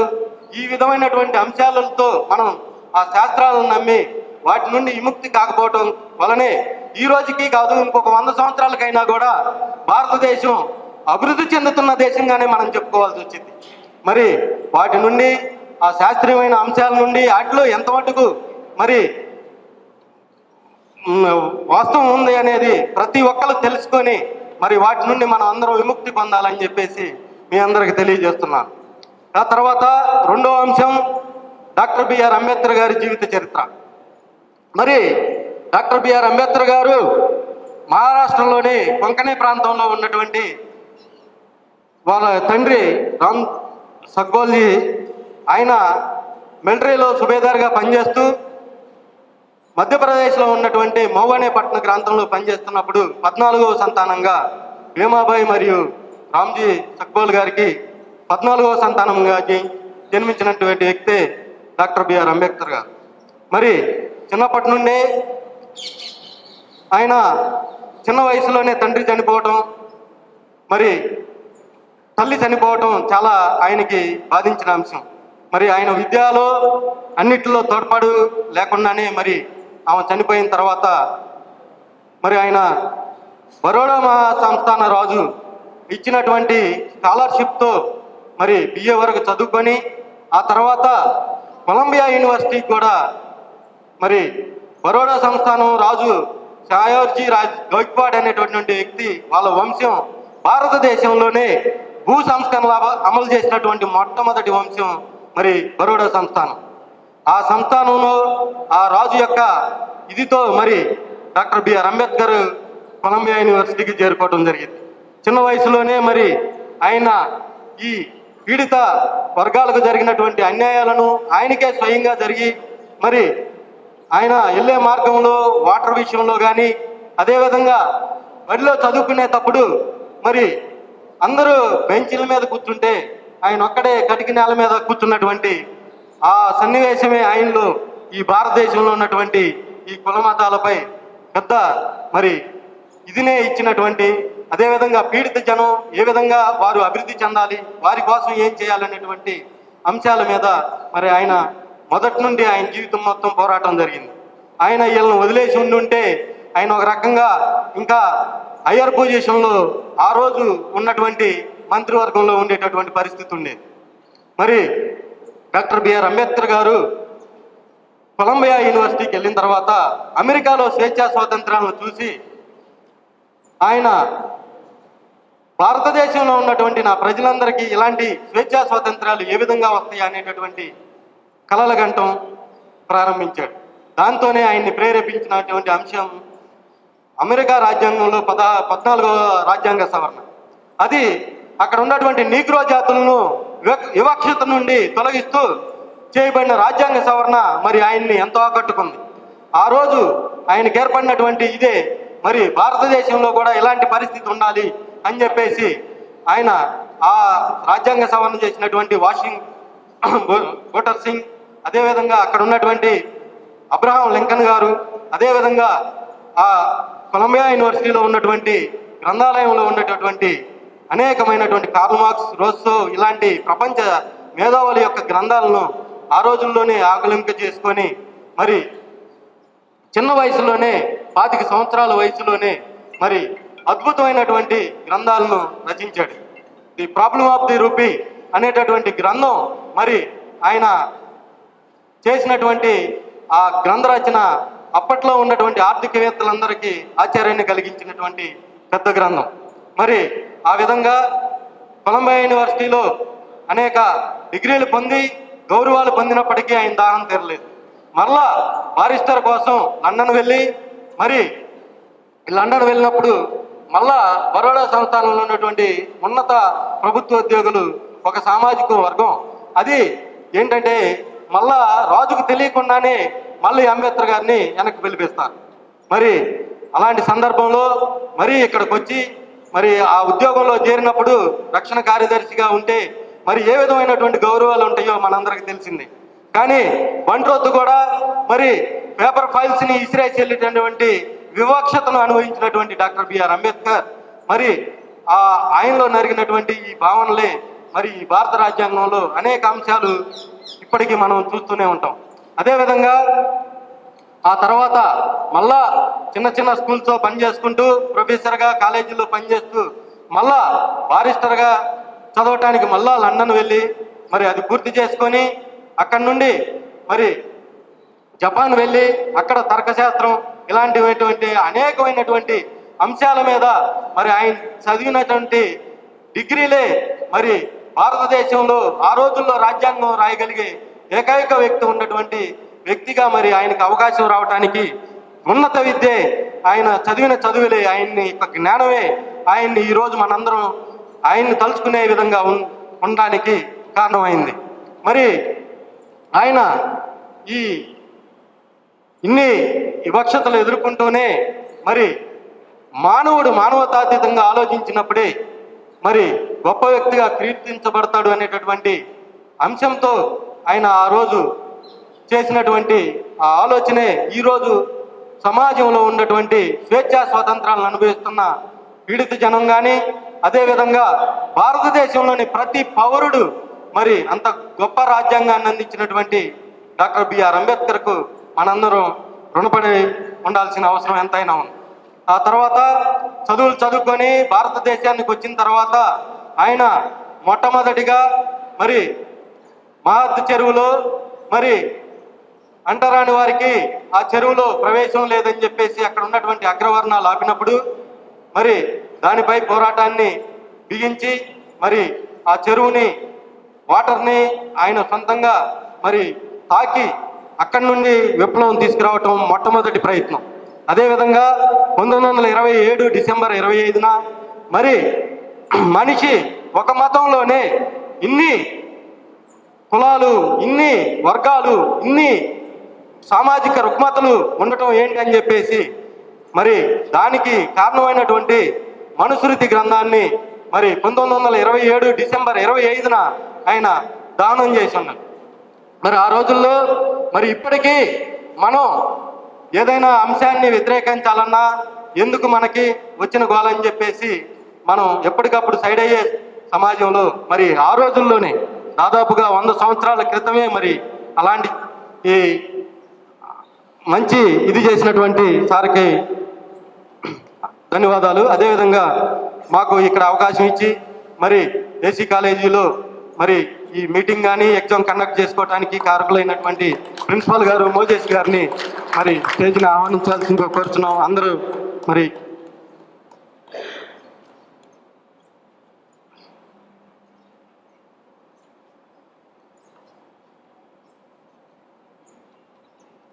ఈ విధమైనటువంటి అంశాలతో మనం ఆ శాస్త్రాలను నమ్మి వాటి నుండి విముక్తి కాకపోవటం వలనే ఈ రోజుకి కాదు ఇంకొక 100 సంవత్సరాలకైనా కూడా భారతదేశం అభివృద్ధి చెందుతున్న దేశంగానే మనం చెప్పుకోవాల్సి వచ్చింది. మరి వాటి నుండి ఆ శాస్త్రీయమైన అంశాల నుండి వాటిలో ఎంత మటుకు మరి వాస్తవం ఉంది అనేది ప్రతి ఒక్కరు తెలుసుకొని మరి వాటి నుండి మనం అందరం విముక్తి పొందాలని చెప్పేసి మీ అందరికి తెలియజేస్తున్నాను. ఆ తర్వాత రెండవ అంశం డాక్టర్ బిఆర్ అంబేద్కర్ గారి జీవిత చరిత్ర. మరి డాక్టర్ బిఆర్ అంబేద్కర్ గారు మహారాష్ట్రలోని కొంకణి ప్రాంతంలో ఉన్నటువంటి వాళ్ళ తండ్రి రామ్ సగ్గోల్జీ, ఆయన మిలిటరీలో సుబేదార్గా పనిచేస్తూ మధ్యప్రదేశ్లో ఉన్నటువంటి మౌ అనే పట్టణ ప్రాంతంలో పనిచేస్తున్నప్పుడు 14వ సంతానంగా భీమాబాయి మరియు రామ్జీ సగ్గోల్ గారికి 14వ సంతానంగా జన్మించినటువంటి వ్యక్తే డాక్టర్ బిఆర్ అంబేద్కర్ గారు. మరి చిన్నప్పటి నుండే ఆయన చిన్న వయసులోనే తండ్రి చనిపోవటం, మరి తల్లి చనిపోవటం చాలా ఆయనకి బాధించిన అంశం. మరి ఆయన విద్యలో అన్నిటిలో తోడ్పాటు లేకుండానే మరి ఆమె చనిపోయిన తర్వాత మరి ఆయన బరోడా మహా సంస్థాన రాజు ఇచ్చినటువంటి స్కాలర్షిప్తో మరి బిఏ వరకు చదువుకొని ఆ తర్వాత కొలంబియా యూనివర్సిటీకి కూడా మరి బరోడా సంస్థానం రాజు షాయోర్జీ గైక్వాడ్ అనేటటువంటి వ్యక్తి వాళ్ళ వంశం భారతదేశంలోనే భూ సంస్కరణ అమలు చేసినటువంటి మొట్టమొదటి వంశం మరి బరోడా సంస్థానం. ఆ సంస్థానంలో ఆ రాజు యొక్క ఇదితో మరి డాక్టర్ బిఆర్ అంబేద్కర్ కొలంబియా యూనివర్సిటీకి చేరుకోవడం జరిగింది. చిన్న వయసులోనే మరి ఆయన ఈ పీడిత వర్గాలకు జరిగినటువంటి అన్యాయాలను ఆయనకే స్వయంగా జరిగి మరి ఆయన వెళ్ళే మార్గంలో వాటర్ విషయంలో కానీ అదేవిధంగా బడిలో చదువుకునేటప్పుడు మరి అందరూ బెంచీల మీద కూర్చుంటే ఆయన ఒక్కడే కటికి నేల మీద కూర్చున్నటువంటి ఆ సన్నివేశమే ఆయనలో ఈ భారతదేశంలో ఉన్నటువంటి ఈ కుల మతాలపై పెద్ద మరి ఇదినే ఇచ్చినటువంటి, అదేవిధంగా పీడిత జనం ఏ విధంగా వారు అభివృద్ధి చెందాలి, వారి కోసం ఏం చేయాలనేటువంటి అంశాల మీద మరి ఆయన మొదటి నుండి ఆయన జీవితం మొత్తం పోరాటం జరిగింది. ఆయన వీళ్ళని వదిలేసి ఉండుంటే ఆయన ఒక రకంగా ఇంకా హయ్యర్ పొజిషన్లో ఆ రోజు ఉన్నటువంటి మంత్రివర్గంలో ఉండేటటువంటి పరిస్థితి ఉండేది. మరి డాక్టర్ బిఆర్ అంబేద్కర్ గారు కొలంబియా యూనివర్సిటీకి వెళ్ళిన తర్వాత అమెరికాలో స్వేచ్ఛా స్వాతంత్రాలను చూసి ఆయన భారతదేశంలో ఉన్నటువంటి నా ప్రజలందరికీ ఇలాంటి స్వేచ్ఛా స్వాతంత్రాలు ఏ విధంగా వస్తాయి అనేటటువంటి కలలు గంటం ప్రారంభించాడు. దాంతోనే ఆయన్ని ప్రేరేపించినటువంటి అంశం అమెరికా రాజ్యాంగంలో 14వ రాజ్యాంగ సవరణ. అది అక్కడ ఉన్నటువంటి నీగ్రో జాతులను వివక్షత నుండి తొలగిస్తూ చేయబడిన రాజ్యాంగ సవరణ మరి ఆయన్ని ఎంతో ఆకట్టుకుంది. ఆ రోజు ఆయనకు ఏర్పడినటువంటి ఇదే మరి భారతదేశంలో కూడా ఇలాంటి పరిస్థితి ఉండాలి అని చెప్పేసి ఆయన ఆ రాజ్యాంగ సవరణ చేసినటువంటి బూటర్ సింగ్, అదేవిధంగా అక్కడ ఉన్నటువంటి అబ్రహాం లింకన్ గారు, అదేవిధంగా ఆ కొలంబియా యూనివర్సిటీలో ఉన్నటువంటి గ్రంథాలయంలో ఉన్నటువంటి అనేకమైనటువంటి కార్ల్ మార్క్స్, రోస్సో ఇలాంటి ప్రపంచ మేధావుల యొక్క గ్రంథాలను ఆ రోజుల్లోనే ఆకలింపు చేసుకొని మరి చిన్న వయసులోనే 25 సంవత్సరాల వయసులోనే మరి అద్భుతమైనటువంటి గ్రంథాలను రచించాడు. The problem of the rupee అనేటటువంటి గ్రంథం మరి ఆయన చేసినటువంటి ఆ గ్రంథ రచన అప్పట్లో ఉన్నటువంటి ఆర్థికవేత్తలందరికీ ఆశ్చర్యాన్ని కలిగించినటువంటి పెద్ద గ్రంథం. మరి ఆ విధంగా కొలంబియా యూనివర్సిటీలో అనేక డిగ్రీలు పొంది గౌరవాలు పొందినప్పటికీ ఆయన దాహం తీరలేదు. మరలా బారిస్టర్ కోసం లండన్ వెళ్ళి మరి లండన్ వెళ్ళినప్పుడు మళ్ళా బరోడా సంస్థానంలో ఉన్నటువంటి ఉన్నత ప్రభుత్వ ఉద్యోగులు ఒక సామాజిక వర్గం అది ఏంటంటే మళ్ళా రాజుకు తెలియకుండానే మళ్ళీ అంబేద్కర్ గారిని వెనక్కి పిలిపిస్తారు. మరి అలాంటి సందర్భంలో మరి ఇక్కడికి వచ్చి మరి ఆ ఉద్యోగంలో చేరినప్పుడు రక్షణ కార్యదర్శిగా ఉంటే మరి ఏ విధమైనటువంటి గౌరవాలు ఉంటాయో మనందరికీ తెలిసింది. కానీ బంట్రోతు కూడా మరి పేపర్ ఫైల్స్ని ఇసిరేసి వెళ్ళేటటువంటి వివక్షతను అనుభవించినటువంటి డాక్టర్ బిఆర్ అంబేద్కర్ మరి ఆయనలో జరిగినటువంటి ఈ భావనలే మరి ఈ భారత రాజ్యాంగంలో అనేక అంశాలు ఇప్పటికీ మనం చూస్తూనే ఉంటాం. అదేవిధంగా ఆ తర్వాత మళ్ళా చిన్న చిన్న స్కూల్స్లో పనిచేసుకుంటూ ప్రొఫెసర్గా కాలేజీలో పనిచేస్తూ మళ్ళా బారిస్టర్గా చదవటానికి మళ్ళా లండన్ వెళ్ళి మరి అది పూర్తి చేసుకొని అక్కడి నుండి మరి జపాన్ వెళ్ళి అక్కడ తర్కశాస్త్రం ఇలాంటివి అనేకమైనటువంటి అంశాల మీద మరి ఆయన చదివినటువంటి డిగ్రీలే మరి భారతదేశంలో ఆ రోజుల్లో రాజ్యాంగం రాయగలిగే ఏకైక వ్యక్తి ఉన్నటువంటి వ్యక్తిగా మరి ఆయనకు అవకాశం రావటానికి ఉన్నత విద్యే, ఆయన చదివిన చదువులే, ఆయన్ని జ్ఞానమే ఆయన్ని ఈరోజు మనందరం ఆయన్ని తలుచుకునే విధంగా ఉండడానికి కారణమైంది. మరి ఆయన ఇన్ని వివక్షతలు ఎదుర్కొంటూనే మరి మానవుడు మానవతాతీతంగా ఆలోచించినప్పుడే మరి గొప్ప వ్యక్తిగా కీర్తించబడతాడు అనేటటువంటి అంశంతో ఆయన ఆ రోజు చేసినటువంటి ఆ ఆలోచనే ఈరోజు సమాజంలో ఉన్నటువంటి స్వేచ్ఛా స్వాతంత్రాలను అనుభవిస్తున్న పీడిత జనం కానీ అదేవిధంగా భారతదేశంలోని ప్రతి పౌరుడు మరి అంత గొప్ప రాజ్యాంగాన్ని అందించినటువంటి డాక్టర్ బిఆర్ అంబేద్కర్కు మనందరం రుణపడి ఉండాల్సిన అవసరం ఎంతైనా ఉంది. ఆ తర్వాత చదువులు చదువుకొని భారతదేశానికి వచ్చిన తర్వాత ఆయన మొట్టమొదటిగా మరి మహత్ చెరువులో మరి అంటరాని వారికి ఆ చెరువులో ప్రవేశం లేదని చెప్పేసి అక్కడ ఉన్నటువంటి అగ్రవర్ణాలు ఆపినప్పుడు మరి దానిపై పోరాటాన్ని బిగించి మరి ఆ చెరువుని వాటర్ని ఆయన సొంతంగా మరి తాకి అక్కడి నుండి విప్లవం తీసుకురావటం మొట్టమొదటి ప్రయత్నం. అదేవిధంగా 1927 డిసెంబర్ 25న మరి మనిషి ఒక మతంలోనే ఇన్ని కులాలు, ఇన్ని వర్గాలు, ఇన్ని సామాజిక రుగ్మతలు ఉండటం ఏంటి అని చెప్పేసి మరి దానికి కారణమైనటువంటి మనుస్మృతి గ్రంథాన్ని మరి 1927 డిసెంబర్ 25న ఆయన దానం చేసి ఉన్నారు. మరి ఆ రోజుల్లో మరి ఇప్పటికీ మనం ఏదైనా అంశాన్ని వ్యతిరేకించాలన్నా ఎందుకు మనకి వచ్చిన గోలని చెప్పేసి మనం ఎప్పటికప్పుడు సైడ్ అయ్యే సమాజంలో మరి ఆ రోజుల్లోనే దాదాపుగా 100 సంవత్సరాల క్రితమే మరి అలాంటి ఈ మంచి ఇది చేసినటువంటి సార్కి ధన్యవాదాలు. అదేవిధంగా మాకు ఇక్కడ అవకాశం ఇచ్చి మరి ఏసీ కాలేజీలో మరి ఈ మీటింగ్ కానీ ఎగ్జామ్ కండక్ట్ చేసుకోవడానికి కారకులైనటువంటి ప్రిన్సిపాల్ గారు మోజేష్ గారిని మరి స్టేజ్ని ఆహ్వానించాల్సిందిగా కోరుతున్నాం. అందరూ మరి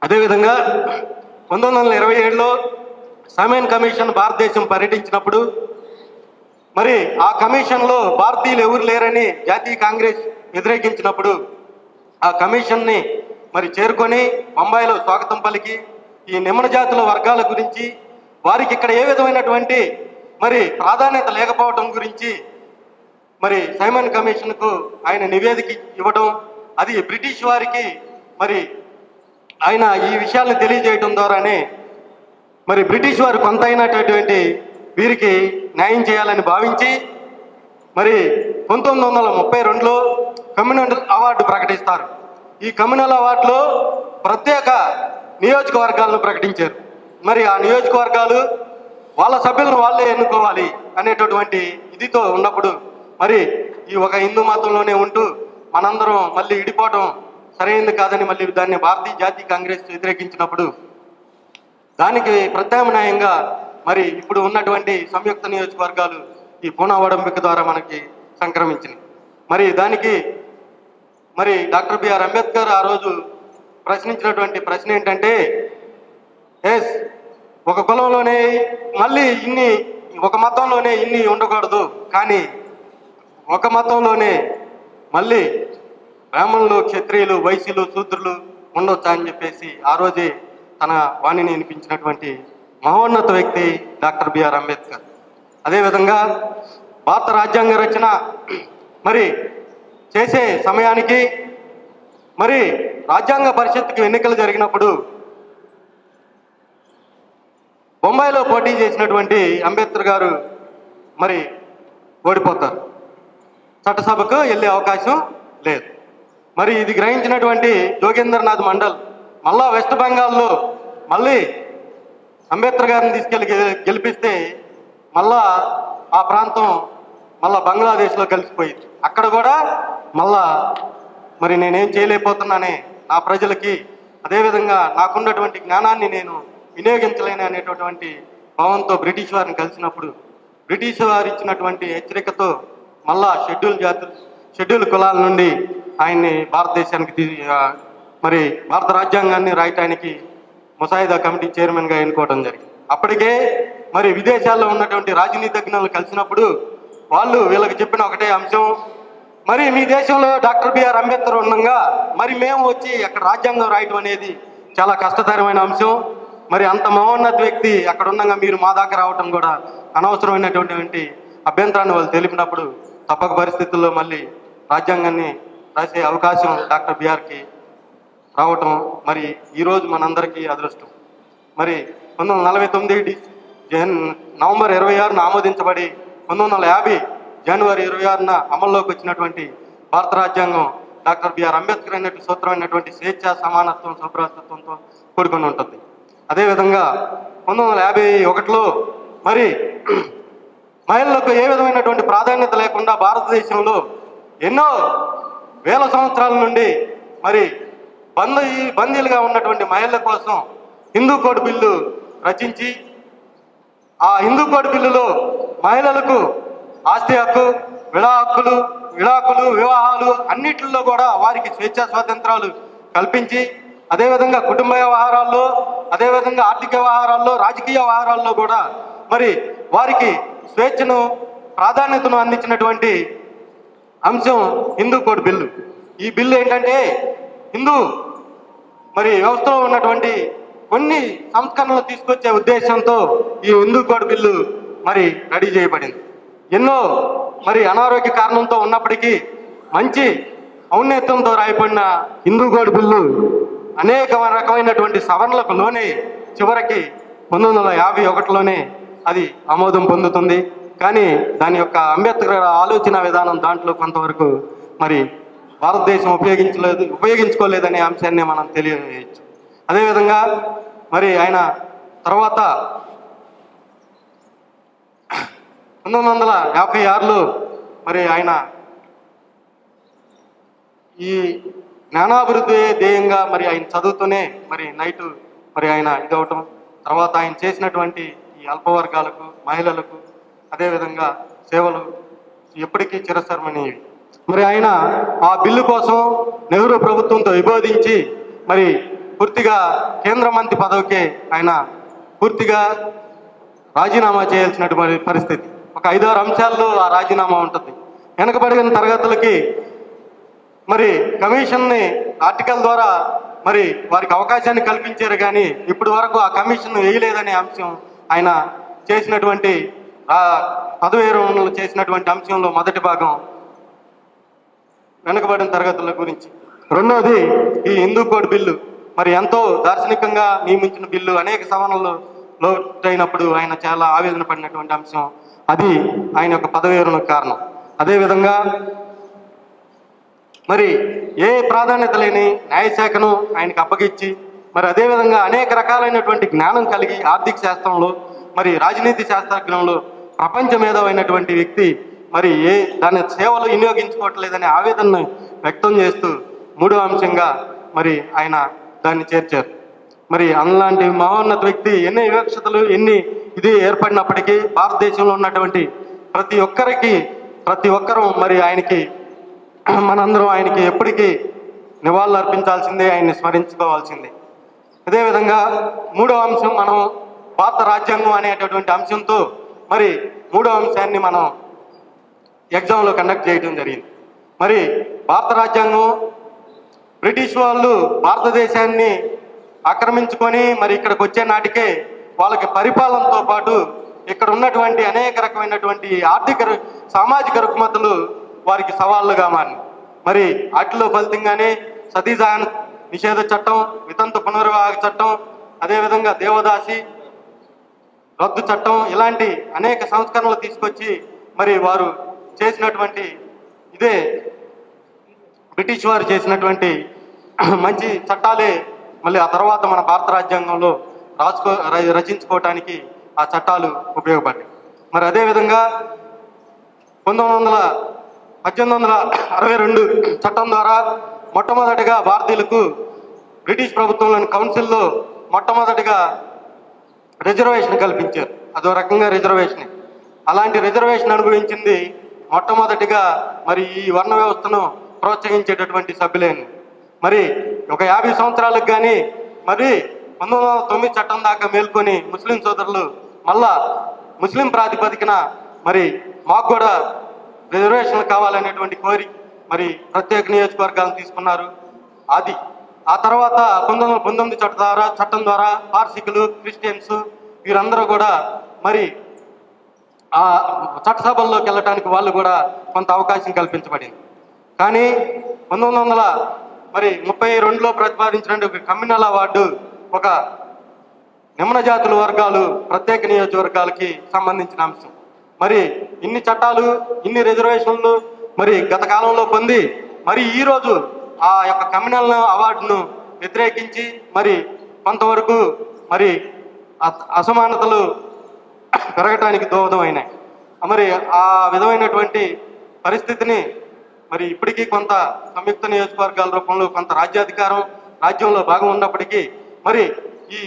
అదేవిధంగా 1927లో సైమన్ కమిషన్ భారతదేశం పర్యటించినప్పుడు మరి ఆ కమిషన్లో భారతీయులు ఎవరు లేరని జాతీయ కాంగ్రెస్ వ్యతిరేకించినప్పుడు ఆ కమిషన్ని మరి చేరుకొని బొంబాయిలో స్వాగతం పలికి ఈ నిమ్న జాతుల వర్గాల గురించి వారికి ఇక్కడ ఏ విధమైనటువంటి మరి ప్రాధాన్యత లేకపోవడం గురించి మరి సైమన్ కమిషన్కు ఆయన నివేదిక ఇవ్వడం, అది బ్రిటిష్ వారికి మరి ఆయన ఈ విషయాలను తెలియజేయడం ద్వారానే మరి బ్రిటిష్ వారు కొంత అయినటువంటి వీరికి న్యాయం చేయాలని భావించి మరి 1932లో కమ్యూనల్ అవార్డు ప్రకటిస్తారు. ఈ కమ్యూనల్ అవార్డులో ప్రత్యేక నియోజకవర్గాలను ప్రకటించారు. మరి ఆ నియోజకవర్గాలు వాళ్ళ సభ్యులను వాళ్ళే ఎన్నుకోవాలి అనేటటువంటి ఇదితో ఉన్నప్పుడు మరి ఈ ఒక హిందూ మతంలోనే ఉంటూ మనందరం మళ్ళీ విడిపోవటం సరైనది కాదని మళ్ళీ దాన్ని భారతీయ జాతీయ కాంగ్రెస్ వ్యతిరేకించినప్పుడు దానికి ప్రత్యామ్నాయంగా మరి ఇప్పుడు ఉన్నటువంటి సంయుక్త నియోజకవర్గాలు ఈ పూనా ఒడంపిక ద్వారా మనకి సంక్రమించినాయి. మరి దానికి మరి డాక్టర్ బిఆర్ అంబేద్కర్ ఆ రోజు ప్రశ్నించినటువంటి ప్రశ్న ఏంటంటే, ఒక కులంలోనే మళ్ళీ ఒక మతంలోనే ఇన్ని ఉండకూడదు, కానీ ఒక మతంలోనే మళ్ళీ బ్రాహ్మణులు, క్షత్రియులు, వైశ్యులు, శూద్రులు ఉండొచ్చా అని చెప్పేసి ఆ రోజే తన వాణిని వినిపించినటువంటి మహోన్నత వ్యక్తి డాక్టర్ బిఆర్ అంబేద్కర్. అదేవిధంగా భారత రాజ్యాంగ రచన మరి చేసే సమయానికి మరి రాజ్యాంగ పరిషత్తుకి ఎన్నికలు జరిగినప్పుడు బొంబాయిలో పోటీ చేసినటువంటి అంబేద్కర్ గారు మరి ఓడిపోతారు. చట్టసభకు వెళ్ళే అవకాశం లేదు. మరి ఇది గ్రహించినటువంటి జోగేంద్రనాథ్ మండల్ మళ్ళా వెస్ట్ బెంగాల్లో మళ్ళీ అంబేద్కర్ గారిని తీసుకెళ్ళి గెలిపిస్తే మళ్ళా ఆ ప్రాంతం మళ్ళా బంగ్లాదేశ్లో కలిసిపోయింది. అక్కడ కూడా మళ్ళా మరి నేనేం చేయలేకపోతున్నానే నా ప్రజలకి, అదేవిధంగా నాకున్నటువంటి జ్ఞానాన్ని నేను వినియోగించలేను అనేటటువంటి భావంతో బ్రిటిష్ వారిని కలిసినప్పుడు బ్రిటిష్ వారు ఇచ్చినటువంటి హెచ్చరికతో మళ్ళా షెడ్యూల్ కులాల నుండి ఆయన్ని భారతదేశానికి మరి భారత రాజ్యాంగాన్ని రాయటానికి ముసాయిదా కమిటీ చైర్మన్గా ఎన్నుకోవడం జరిగింది. అప్పటికే మరి విదేశాల్లో ఉన్నటువంటి రాజనీతిజ్ఞులు కలిసినప్పుడు వాళ్ళు వీళ్ళకి చెప్పిన ఒకటే అంశం, మరి మీ దేశంలో డాక్టర్ బిఆర్ అంబేద్కర్ ఉండగా మరి మేము వచ్చి అక్కడ రాజ్యాంగం రాయటం అనేది చాలా కష్టతరమైన అంశం. మరి అంత మహోన్నత వ్యక్తి అక్కడ ఉండగా మీరు మా దాకా రావటం కూడా అనవసరమైనటువంటి అభ్యంతరాన్ని వాళ్ళు తెలిపినప్పుడు తప్పక పరిస్థితుల్లో మళ్ళీ రాజ్యాంగాన్ని రాసే అవకాశం డాక్టర్ బిఆర్కి రావటం మరి ఈరోజు మనందరికీ అదృష్టం. మరి 1949 నవంబర్ 26న ఆమోదించబడి 1950 జనవరి 26న అమల్లోకి వచ్చినటువంటి భారత రాజ్యాంగం డాక్టర్ బిఆర్ అంబేద్కర్ అయినటువంటి సూత్రమైనటువంటి స్వేచ్ఛ, సమానత్వం, సౌభ్రాతత్వంతో కూడుకొని ఉంటుంది. అదేవిధంగా 1951లో మరి మహిళలకు ఏ విధమైనటువంటి ప్రాధాన్యత లేకుండా భారతదేశంలో ఎన్నో వేల సంవత్సరాల నుండి మరి బందీలుగా ఉన్నటువంటి మహిళల కోసం హిందూ కోడ్ బిల్లు రచించి ఆ హిందూ కోడ్ బిల్లులో మహిళలకు ఆస్తి హక్కు, విడాకులు, వివాహాలు అన్నిటిలో కూడా వారికి స్వేచ్ఛా స్వాతంత్రాలు కల్పించి, అదేవిధంగా కుటుంబ వ్యవహారాల్లో, అదేవిధంగా ఆర్థిక వ్యవహారాల్లో, రాజకీయ వ్యవహారాల్లో కూడా మరి వారికి స్వేచ్ఛను, ప్రాధాన్యతను అందించినటువంటి అంశం హిందూ కోడ్ బిల్లు. ఈ బిల్లు ఏంటంటే హిందూ మరి వ్యవస్థలో ఉన్నటువంటి కొన్ని సంస్కరణలు తీసుకొచ్చే ఉద్దేశంతో ఈ హిందూ కోడ్ బిల్లు మరి రెడీ చేయబడింది. ఎన్నో మరి అనారోగ్య కారణంతో ఉన్నప్పటికీ మంచి ఔన్నత్యంతో రాయబడిన హిందూ కోడ్ బిల్లు అనేక రకమైనటువంటి సవరణలకు లోనే చివరికి 1951లోనే అది ఆమోదం పొందుతుంది. కానీ దాని యొక్క అంబేద్కర్ ఆలోచన విధానం దాంట్లో కొంతవరకు మరి భారతదేశం ఉపయోగించుకోలేదనే అంశాన్ని మనం తెలియజేయచ్చు. అదేవిధంగా మరి ఆయన తర్వాత 1956లో మరి ఆయన ఈ జ్ఞానాభివృద్ధి ధ్యేయంగా మరి ఆయన చదువుతూనే మరి నైటు మరి ఆయన ఇదవటం, తర్వాత ఆయన చేసినటువంటి ఈ అల్పవర్గాలకు, మహిళలకు అదేవిధంగా సేవలు ఎప్పటికీ చిరస్మరణీయవి. మరి ఆయన ఆ బిల్లు కోసం నెహ్రూ ప్రభుత్వంతో విభేదించి మరి పూర్తిగా కేంద్ర మంత్రి పదవికే ఆయన పూర్తిగా రాజీనామా చేయాల్సినటువంటి పరిస్థితి. ఒక 5-6 అంశాల్లో ఆ రాజీనామా ఉంటుంది. వెనకబడిన తరగతులకి మరి కమిషన్ని ఆర్టికల్ ద్వారా మరి వారికి అవకాశాన్ని కల్పించారు, కానీ ఇప్పటి వరకు ఆ కమిషన్ వేయలేదనే అంశం ఆయన చేసినటువంటి పదవి విరమణలు చేసినటువంటి అంశంలో మొదటి భాగం వెనుకబడిన తరగతుల గురించి. రెండవది ఈ హిందూ కోడ్ బిల్లు మరి ఎంతో దార్శనికంగా నియమించిన బిల్లు అనేక సవరణలు లోటైనప్పుడు ఆయన చాలా ఆవేదన పడినటువంటి అంశం, అది ఆయన యొక్క పదవి విరమణకు కారణం. అదేవిధంగా మరి ఏ ప్రాధాన్యత లేని న్యాయశాఖను ఆయనకు అప్పగించి మరి అదేవిధంగా అనేక రకాలైనటువంటి జ్ఞానం కలిగి ఆర్థిక శాస్త్రంలో మరి రాజనీతి శాస్త్రజ్ఞంలో ప్రపంచ మేధావైనటువంటి వ్యక్తి మరి దాని సేవలు వినియోగించుకోవట్లేదనే ఆవేదనను వ్యక్తం చేస్తూ మూడో అంశంగా మరి ఆయన దాన్ని చేర్చారు. మరి అలాంటి మహోన్నత వ్యక్తి ఎన్ని వివక్షతలు ఇది ఏర్పడినప్పటికీ భారతదేశంలో ఉన్నటువంటి ప్రతి ఒక్కరూ మరి ఆయనకి మనందరం ఆయనకి ఎప్పటికీ నివాళులు అర్పించాల్సిందే, ఆయన్ని స్మరించుకోవాల్సిందే. అదేవిధంగా మూడో అంశం మనం భారత రాజ్యాంగం అనేటటువంటి అంశంతో మరి మూడో అంశాన్ని మనం ఎగ్జామ్లో కండక్ట్ చేయడం జరిగింది. మరి భారత రాజ్యాంగం బ్రిటిష్ వాళ్ళు భారతదేశాన్ని ఆక్రమించుకొని మరి ఇక్కడికి వచ్చే నాటికే వాళ్ళకి పరిపాలనతో పాటు ఇక్కడ ఉన్నటువంటి అనేక రకమైనటువంటి ఆర్థిక సామాజిక రుగ్మతలు వారికి సవాళ్ళుగా మారినాయి. మరి వాటిలో ఫలితంగానే నిషేధ చట్టం, వితంతు పునర్వివాహక చట్టం, అదేవిధంగా దేవదాసి రద్దు చట్టం, ఇలాంటి అనేక సంస్కరణలు తీసుకొచ్చి మరి వారు చేసినటువంటి ఇదే బ్రిటిష్ వారు చేసినటువంటి మంచి చట్టాలే మళ్ళీ ఆ తర్వాత మన భారత రాజ్యాంగంలో రచించుకోవటానికి ఆ చట్టాలు ఉపయోగపడ్డాయి. మరి అదేవిధంగా 1862 చట్టం ద్వారా మొట్టమొదటిగా భారతీయులకు బ్రిటిష్ ప్రభుత్వంలోని కౌన్సిల్లో మొట్టమొదటిగా రిజర్వేషన్ కల్పించారు. అదో రకంగా రిజర్వేషన్. అలాంటి రిజర్వేషన్ అనుభవించింది మొట్టమొదటిగా మరి ఈ వర్ణ వ్యవస్థను ప్రోత్సహించేటటువంటి సభ్యులేను. మరి ఒక 50 సంవత్సరాలకు కానీ మరి 1909 చట్టం దాకా మేల్కొని ముస్లిం సోదరులు మళ్ళా ముస్లిం ప్రాతిపదికన మరి మాకు కూడా రిజర్వేషన్లు కావాలనేటువంటి కోరి మరి ప్రత్యేక నియోజకవర్గాలను తీసుకున్నారు. అది ఆ తర్వాత 1919 చట్టం ద్వారా పార్సికులు, క్రిస్టియన్స్ వీరందరూ కూడా మరి ఆ చట్టసభల్లోకి వెళ్ళటానికి వాళ్ళు కూడా కొంత అవకాశం కల్పించబడింది. కానీ 1932లో ప్రతిపాదించినటువంటి కమ్యూనల్ అవార్డు ఒక నిమ్న జాతుల వర్గాలు ప్రత్యేక నియోజకవర్గాలకి సంబంధించిన అంశం. మరి ఇన్ని చట్టాలు, ఇన్ని రిజర్వేషన్లు మరి గత కాలంలో పొంది మరి ఈరోజు ఆ యొక్క కమ్యూనల్ అవార్డును వ్యతిరేకించి మరి కొంతవరకు మరి అసమానతలు పెరగటానికి దోహదం అయినాయి. మరి ఆ విధమైనటువంటి పరిస్థితిని మరి ఇప్పటికీ కొంత సంయుక్త నియోజకవర్గాల రూపంలో కొంత రాజ్యాధికారం రాజ్యంలో భాగం ఉన్నప్పటికీ మరి ఈ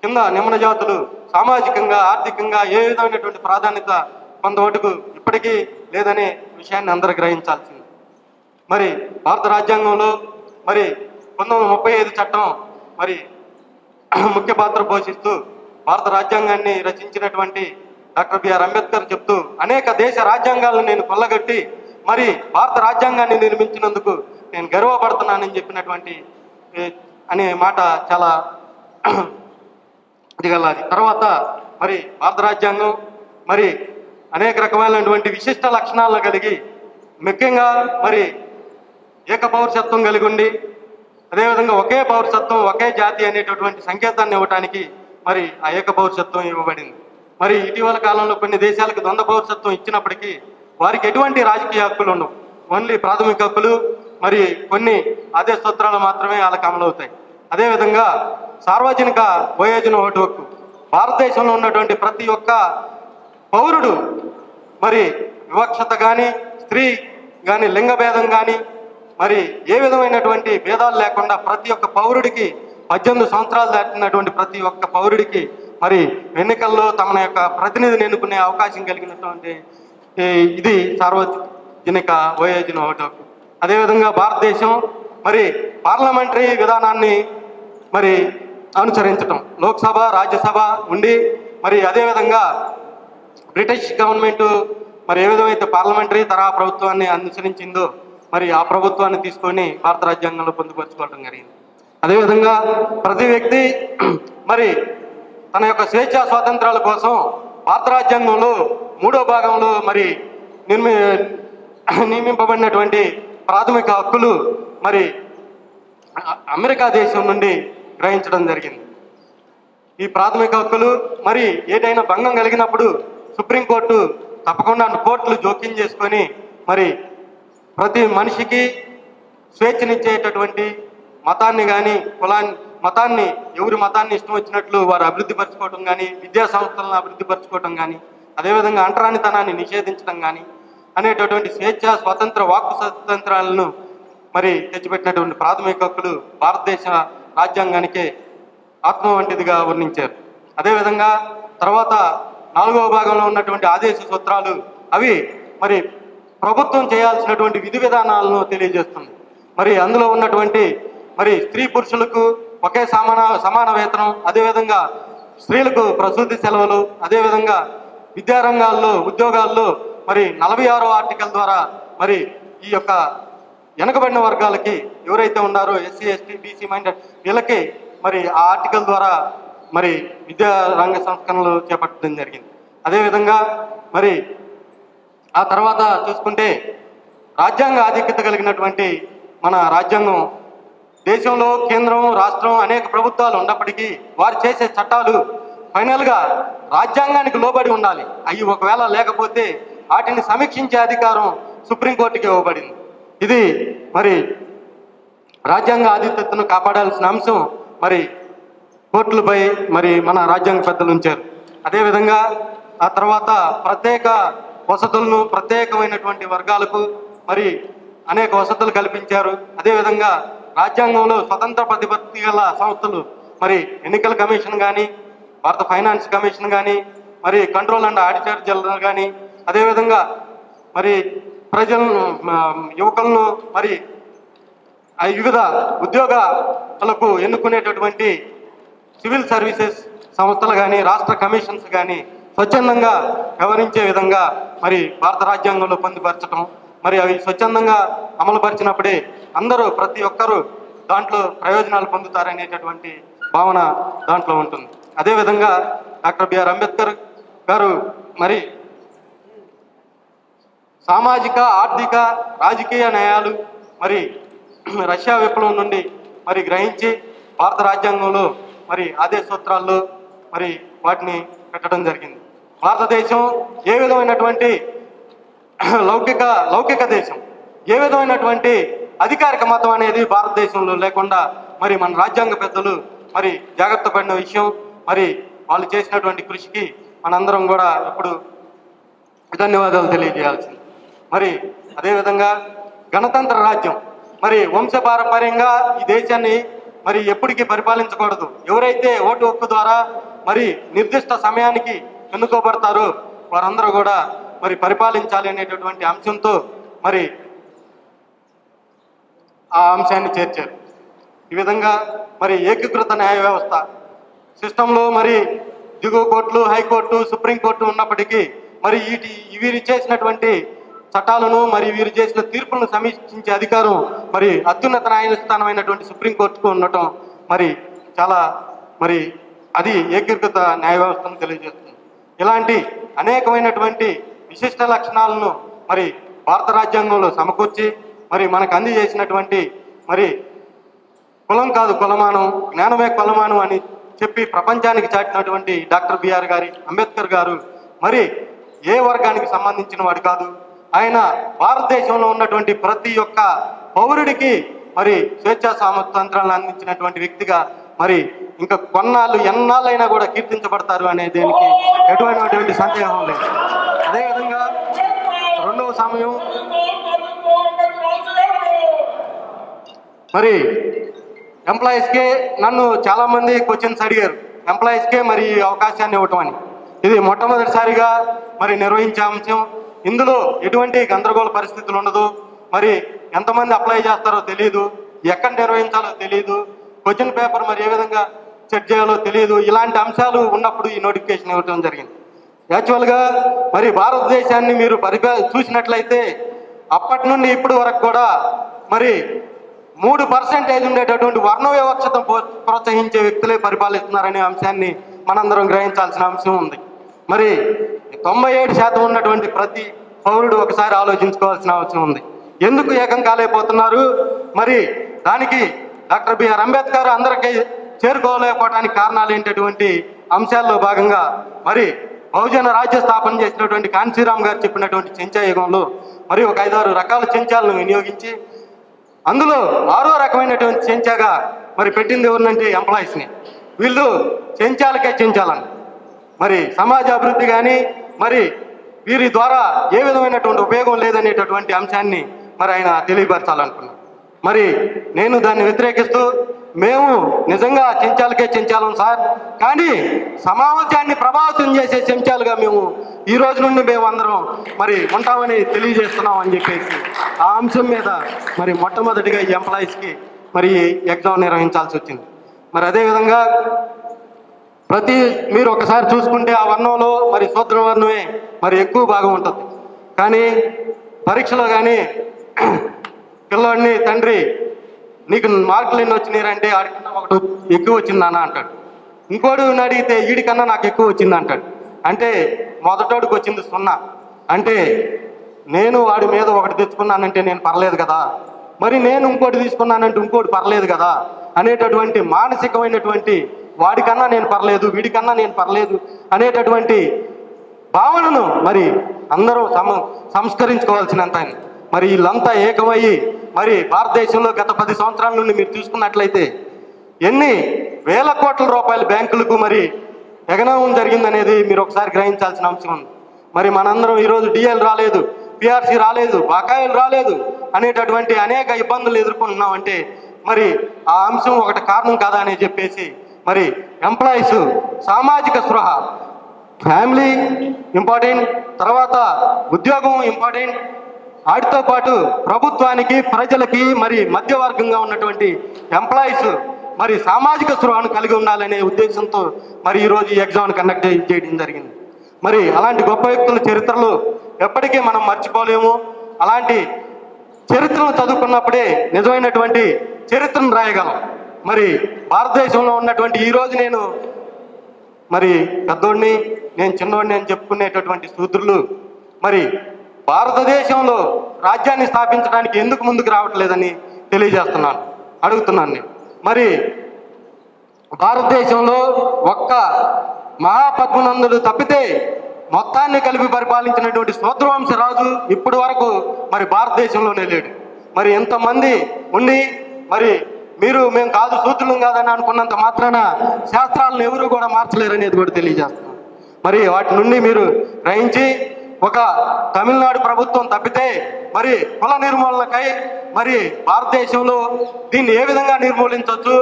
కింద నిమ్న జాతులు సామాజికంగా, ఆర్థికంగా ఏ విధమైనటువంటి ప్రాధాన్యత కొంతవరకు ఇప్పటికీ లేదనే విషయాన్ని అందరూ గ్రహించాల్సింది. మరి భారత రాజ్యాంగంలో మరి 1935 చట్టం మరి ముఖ్య పాత్ర పోషిస్తూ భారత రాజ్యాంగాన్ని రచించినటువంటి డాక్టర్ బిఆర్ అంబేద్కర్ చెప్తూ అనేక దేశ రాజ్యాంగాలను నేను కొల్లగట్టి మరి భారత రాజ్యాంగాన్ని నిర్మించినందుకు నేను గర్వపడుతున్నానని చెప్పినటువంటి అనే మాట చాలా దిగలాది. తర్వాత మరి భారత రాజ్యాంగం మరి అనేక రకమైనటువంటి విశిష్ట లక్షణాలను కలిగి ముఖ్యంగా మరి ఏక పౌరసత్వం కలిగి ఉండి అదేవిధంగా ఒకే పౌరసత్వం, ఒకే జాతి అనేటటువంటి సంకేతాన్ని ఇవ్వటానికి మరి ఆ ఏక పౌరసత్వం ఇవ్వబడింది. మరి ఇటీవల కాలంలో కొన్ని దేశాలకు ద్వంద్వ పౌరసత్వం ఇచ్చినప్పటికీ వారికి ఎటువంటి రాజకీయ హక్కులు ఉండవు. ఓన్లీ ప్రాథమిక హక్కులు మరి కొన్ని ఆదేశ సూత్రాలు మాత్రమే వాళ్ళకి అమలవుతాయి. అదేవిధంగా సార్వజనిక వయోజన ఓటు హక్కు భారతదేశంలో ఉన్నటువంటి ప్రతి ఒక్క పౌరుడు మరి వివక్షత కానీ, స్త్రీ కానీ, లింగభేదం కానీ మరి ఏ విధమైనటువంటి భేదాలు లేకుండా ప్రతి ఒక్క పౌరుడికి 18 సంవత్సరాలు దాటినటువంటి ప్రతి ఒక్క పౌరుడికి మరి ఎన్నికల్లో తమ యొక్క ప్రతినిధిని ఎన్నుకునే అవకాశం కలిగినటువంటి ఇది సార్వజనిక వయోజన ఓటు హక్కు. అదేవిధంగా భారతదేశం మరి పార్లమెంటరీ విధానాన్ని మరి అనుసరించటం, లోక్సభ, రాజ్యసభ ఉండి మరి అదేవిధంగా బ్రిటిష్ గవర్నమెంట్ మరి ఏ విధమైతే పార్లమెంటరీ తరహా ప్రభుత్వాన్ని అనుసరించిందో మరి ఆ ప్రభుత్వాన్ని తీసుకొని భారత రాజ్యాంగంలో పొందుపరచుకోవడం జరిగింది. అదేవిధంగా ప్రతి వ్యక్తి మరి తన యొక్క స్వేచ్ఛా స్వాతంత్రాల కోసం భారత రాజ్యాంగంలో 3వ భాగంలో మరి నియమింపబడినటువంటి ప్రాథమిక హక్కులు మరి అమెరికా దేశం నుండి గ్రహించడం జరిగింది. ఈ ప్రాథమిక హక్కులు మరి ఏదైనా భంగం కలిగినప్పుడు సుప్రీంకోర్టు తప్పకుండా కోర్టులు జోక్యం చేసుకొని మరి ప్రతి మనిషికి స్వేచ్ఛనిచ్చేటటువంటి మతాన్ని కానీ మతాన్ని ఎవరి మతాన్ని ఇష్టం వచ్చినట్లు వారు అభివృద్ధి పరచుకోవటం కానీ, విద్యా సంస్థలను అభివృద్ధి పరచుకోవటం కానీ, అదేవిధంగా అంటరానితనాన్ని నిషేధించడం కానీ అనేటటువంటి స్వేచ్ఛ, స్వతంత్ర, వాక్కు స్వాతంత్రాలను మరి తెచ్చిపెట్టినటువంటి ప్రాథమిక హక్కులు భారతదేశ రాజ్యాంగానికే ఆత్మ వంటిదిగా వర్ణించారు. అదేవిధంగా తర్వాత 4వ భాగంలో ఉన్నటువంటి ఆదేశ సూత్రాలు అవి మరి ప్రభుత్వం చేయాల్సినటువంటి విధి విధానాలను తెలియజేస్తుంది. మరి అందులో ఉన్నటువంటి మరి స్త్రీ పురుషులకు ఒకే సమాన వేతనం, అదేవిధంగా స్త్రీలకు ప్రసూతి సెలవులు, అదేవిధంగా విద్యారంగాల్లో, ఉద్యోగాల్లో మరి 46వ ఆర్టికల్ ద్వారా మరి ఈ యొక్క వెనకబడిన వర్గాలకి ఎవరైతే ఉన్నారో ఎస్సీ, ఎస్టీ, బీసీ మైండెడ్ వీళ్ళకి మరి ఆ ఆర్టికల్ ద్వారా మరి విద్యా రంగ సంస్కరణలు చేపట్టడం జరిగింది. అదేవిధంగా మరి ఆ తర్వాత చూసుకుంటే రాజ్యాంగ ఆధిక్యత కలిగినటువంటి మన రాజ్యాంగం దేశంలో కేంద్రం రాష్ట్రం అనేక ప్రభుత్వాలు ఉన్నప్పటికీ వారు చేసే చట్టాలు ఫైనల్గా రాజ్యాంగానికి లోబడి ఉండాలి. అవి ఒకవేళ లేకపోతే వాటిని సమీక్షించే అధికారం సుప్రీంకోర్టుకి ఇవ్వబడింది. ఇది మరి రాజ్యాంగ ఆధిపత్యతను కాపాడాల్సిన అంశం మరి కోర్టులపై మరి మన రాజ్యాంగ పెద్దలు ఉంచారు. అదేవిధంగా ఆ తర్వాత ప్రత్యేక వసతులను ప్రత్యేకమైనటువంటి వర్గాలకు మరి అనేక వసతులు కల్పించారు. అదేవిధంగా రాజ్యాంగంలో స్వతంత్ర ప్రతిపత్తి గల సంస్థలు మరి ఎన్నికల కమిషన్ కానీ, భారత ఫైనాన్స్ కమిషన్ కానీ, మరి కంట్రోల్ అండ్ ఆడిటర్ జనరల్ కానీ, అదేవిధంగా మరి ప్రజలను యువకులను మరి వివిధ ఉద్యోగాలకు ఎన్నుకునేటటువంటి సివిల్ సర్వీసెస్ సంస్థలు కానీ, రాష్ట్ర కమిషన్స్ కానీ స్వచ్ఛందంగా వ్యవహరించే విధంగా మరి భారత రాజ్యాంగంలో పొందుపరచడం, మరి అవి స్వచ్ఛందంగా అమలుపరిచినప్పుడే అందరూ ప్రతి ఒక్కరూ దాంట్లో ప్రయోజనాలు పొందుతారనేటటువంటి భావన దాంట్లో ఉంటుంది. అదేవిధంగా డాక్టర్ బిఆర్ అంబేద్కర్ గారు మరి సామాజిక, ఆర్థిక, రాజకీయ న్యాయాలు మరి రష్యా విప్లవం నుండి మరి గ్రహించి భారత రాజ్యాంగంలో మరి ఆదేశ సూత్రాల్లో మరి వాటిని పెట్టడం జరిగింది. భారతదేశం ఏ విధమైనటువంటి లౌకిక దేశం, ఏ విధమైనటువంటి అధికారిక మతం అనేది భారతదేశంలో లేకుండా మరి మన రాజ్యాంగ పెద్దలు మరి జాగ్రత్త పడిన విషయం. మరి వాళ్ళు చేసినటువంటి కృషికి మనందరం కూడా ఇప్పుడు ధన్యవాదాలు తెలియజేయాల్సింది. మరి అదేవిధంగా గణతంత్ర రాజ్యం మరి వంశపారంపర్యంగా ఈ దేశాన్ని మరి ఎప్పటికీ పరిపాలించకూడదు. ఎవరైతే ఓటు హక్కు ద్వారా మరి నిర్దిష్ట సమయానికి ఎన్నుకోబడతారో వారందరూ కూడా మరి పరిపాలించాలి అనేటటువంటి అంశంతో మరి ఆ అంశాన్ని చేర్చారు. ఈ విధంగా మరి ఏకీకృత న్యాయ వ్యవస్థ సిస్టంలో మరి దిగువ కోర్టులు, హైకోర్టు, సుప్రీంకోర్టు ఉన్నప్పటికీ మరి వీరు చేసినటువంటి చట్టాలను మరి వీరు చేసిన తీర్పులను సమీక్షించే అధికారం మరి అత్యున్నత న్యాయస్థానమైనటువంటి సుప్రీంకోర్టుకు ఉండటం మరి చాలా మరి అది ఏకీకృత న్యాయ వ్యవస్థను తెలియజేస్తుంది. ఇలాంటి అనేకమైనటువంటి విశిష్ట లక్షణాలను మరి భారత రాజ్యాంగంలో సమకూర్చి మరి మనకు అందజేసినటువంటి మరి కులం కాదు కొలమానం, జ్ఞానమే కొలమానం అని చెప్పి ప్రపంచానికి చాటినటువంటి డాక్టర్ బిఆర్ అంబేద్కర్ గారు మరి ఏ వర్గానికి సంబంధించిన వాడు కాదు. ఆయన భారతదేశంలో ఉన్నటువంటి ప్రతి ఒక్క పౌరుడికి మరి స్వేచ్ఛా స్వాతంత్రాలను అందించినటువంటి వ్యక్తిగా మరి ఇంకా కొన్నాళ్ళు ఎన్నాళ్ళైనా కూడా కీర్తించబడతారు అనే దేనికి ఎటువంటిటువంటి సందేహం లేదు. అదేవిధంగా రెండవ సమయం మరి ఎంప్లాయీస్కే నన్ను చాలామంది క్వశ్చన్స్ అడిగారు, ఎంప్లాయీస్కే మరి అవకాశాన్ని ఇవ్వటం అని. ఇది మొట్టమొదటిసారిగా మరి నిర్వహించే అంశం. ఇందులో ఎటువంటి గందరగోళ పరిస్థితులు ఉండదు. మరి ఎంతమంది అప్లై చేస్తారో తెలియదు, ఎక్కడ నిర్వహించాలో తెలియదు, క్వశ్చన్ పేపర్ మరి ఏ విధంగా చెక్ చేయాలో తెలియదు. ఇలాంటి అంశాలు ఉన్నప్పుడు ఈ నోటిఫికేషన్ ఇవ్వడం జరిగింది. యాక్చువల్గా మరి భారతదేశాన్ని మీరు చూసినట్లయితే అప్పటి నుండి ఇప్పటి వరకు కూడా మరి 3% ఉండేటటువంటి వర్ణ వివక్షత ప్రోత్సహించే వ్యక్తులే పరిపాలిస్తున్నారనే అంశాన్ని మనందరం గ్రహించాల్సిన అంశం ఉంది. మరి 97% ఉన్నటువంటి ప్రతి పౌరుడు ఒకసారి ఆలోచించుకోవాల్సిన అవసరం ఉంది. ఎందుకు ఏకం కాలేకపోతున్నారు? మరి దానికి డాక్టర్ బిఆర్ అంబేద్కర్ అందరికీ చేరుకోలేకపోవడానికి కారణాలు ఏంటటువంటి అంశాల్లో భాగంగా మరి బహుజన రాజ్య స్థాపన చేసినటువంటి కాన్సీరామ్ గారు చెప్పినటువంటి చెంచా యుగంలో మరి ఒక 5-6 రకాల చెంచాలను వినియోగించి అందులో 6వ రకమైనటువంటి చెంచాగా మరి పెట్టింది ఎవరినంటే ఎంప్లాయీస్ని. వీళ్ళు చెంచాలకే చెంచాలని మరి సమాజ అభివృద్ధి కానీ మరి వీరి ద్వారా ఏ విధమైనటువంటి ఉపయోగం లేదనేటటువంటి అంశాన్ని మరి ఆయన తెలియపరచాలనుకున్నారు. మరి నేను దాన్ని వ్యతిరేకిస్తూ మేము నిజంగా చెంచాలకే చెంచాలం సార్, కానీ సమాజాన్ని ప్రభావితం చేసే చెంచాలుగా మేము ఈ రోజు నుండి మేము అందరం మరి ఉంటామని తెలియజేస్తున్నాం అని చెప్పేసి ఆ అంశం మీద మరి మొట్టమొదటిగా ఈ ఎంప్లాయీస్కి మరి ఎగ్జామ్ నిర్వహించాల్సి వచ్చింది. మరి అదేవిధంగా మీరు ఒకసారి చూసుకుంటే ఆ వర్ణంలో మరి శూద్ర వర్ణమే మరి ఎక్కువ భాగం ఉంటుంది. కానీ పరీక్షలో కానీ పిల్లవాడిని తండ్రి నీకు మార్కులు ఎన్ని వచ్చినాయంటే ఆడికన్నా ఒకటి ఎక్కువ వచ్చిందన్న అంటాడు. ఇంకోటి అడిగితే వీడికన్నా నాకు ఎక్కువ వచ్చింది అంటాడు. అంటే మొదటోడికి వచ్చింది 0. అంటే నేను వాడి మీద ఒకటి తెచ్చుకున్నానంటే నేను పర్లేదు కదా, మరి నేను ఇంకోటి తీసుకున్నానంటే ఇంకోటి పర్లేదు కదా అనేటటువంటి మానసికమైనటువంటి వాడికన్నా నేను పర్లేదు, వీడికన్నా నేను పర్లేదు అనేటటువంటి భావనను మరి అందరూ సంస్కరించుకోవాల్సినంత. మరి వీళ్ళంతా ఏకమయ్యి మరి భారతదేశంలో గత 10 సంవత్సరాల నుండి మీరు చూసుకున్నట్లయితే ఎన్ని వేల కోట్ల రూపాయల బ్యాంకులకు మరి ఎగనామం జరిగిందనేది మీరు ఒకసారి గ్రహించాల్సిన అంశం ఉంది. మరి మనందరం ఈరోజు డిఎల్ రాలేదు, పిఆర్సీ రాలేదు, బకాయిలు రాలేదు అనేటటువంటి అనేక ఇబ్బందులు ఎదుర్కొంటున్నామంటే మరి ఆ అంశం ఒకటి కారణం కాదా అని చెప్పేసి మరి ఎంప్లాయీస్ సామాజిక స్పృహ, ఫ్యామిలీ ఇంపార్టెంట్, తర్వాత ఉద్యోగం ఇంపార్టెంట్, వాటితో పాటు ప్రభుత్వానికి ప్రజలకి మరి మధ్యవర్గంగా ఉన్నటువంటి ఎంప్లాయీస్ మరి సామాజిక స్పృహను కలిగి ఉండాలనే ఉద్దేశంతో మరి ఈరోజు ఈ ఎగ్జామ్ కండక్ట్ చేయడం జరిగింది. మరి అలాంటి గొప్ప వ్యక్తుల చరిత్రలు ఎప్పటికీ మనం మర్చిపోలేము. అలాంటి చరిత్రను చదువుకున్నప్పుడే నిజమైనటువంటి చరిత్రను రాయగలం. మరి భారతదేశంలో ఉన్నటువంటి ఈరోజు నేను మరి పెద్దోడిని, నేను చిన్నోడిని అని చెప్పుకునేటటువంటి శూద్రులు మరి భారతదేశంలో రాజ్యాన్ని స్థాపించడానికి ఎందుకు ముందుకు రావట్లేదని అడుగుతున్నాను నేను. మరి భారతదేశంలో ఒక్క మహాపద్మనందుడు తప్పితే మొత్తాన్ని కలిపి పరిపాలించినటువంటి శూద్రవంశ రాజు ఇప్పటి వరకు మరి భారతదేశంలోనే లేడు. మరి ఎంతమంది ఉండి మరి మేము కాదు, శూద్రులం కాదని అనుకున్నంత మాత్రాన శాస్త్రాలను ఎవరు కూడా మార్చలేరనేది కూడా తెలియజేస్తున్నాం. మరి వాటి నుండి మీరు గ్రహించి ఒక తమిళనాడు ప్రభుత్వం తప్పితే మరి కుల నిర్మూలనకై మరి భారతదేశంలో దీన్ని ఏ విధంగా నిర్మూలించవచ్చు,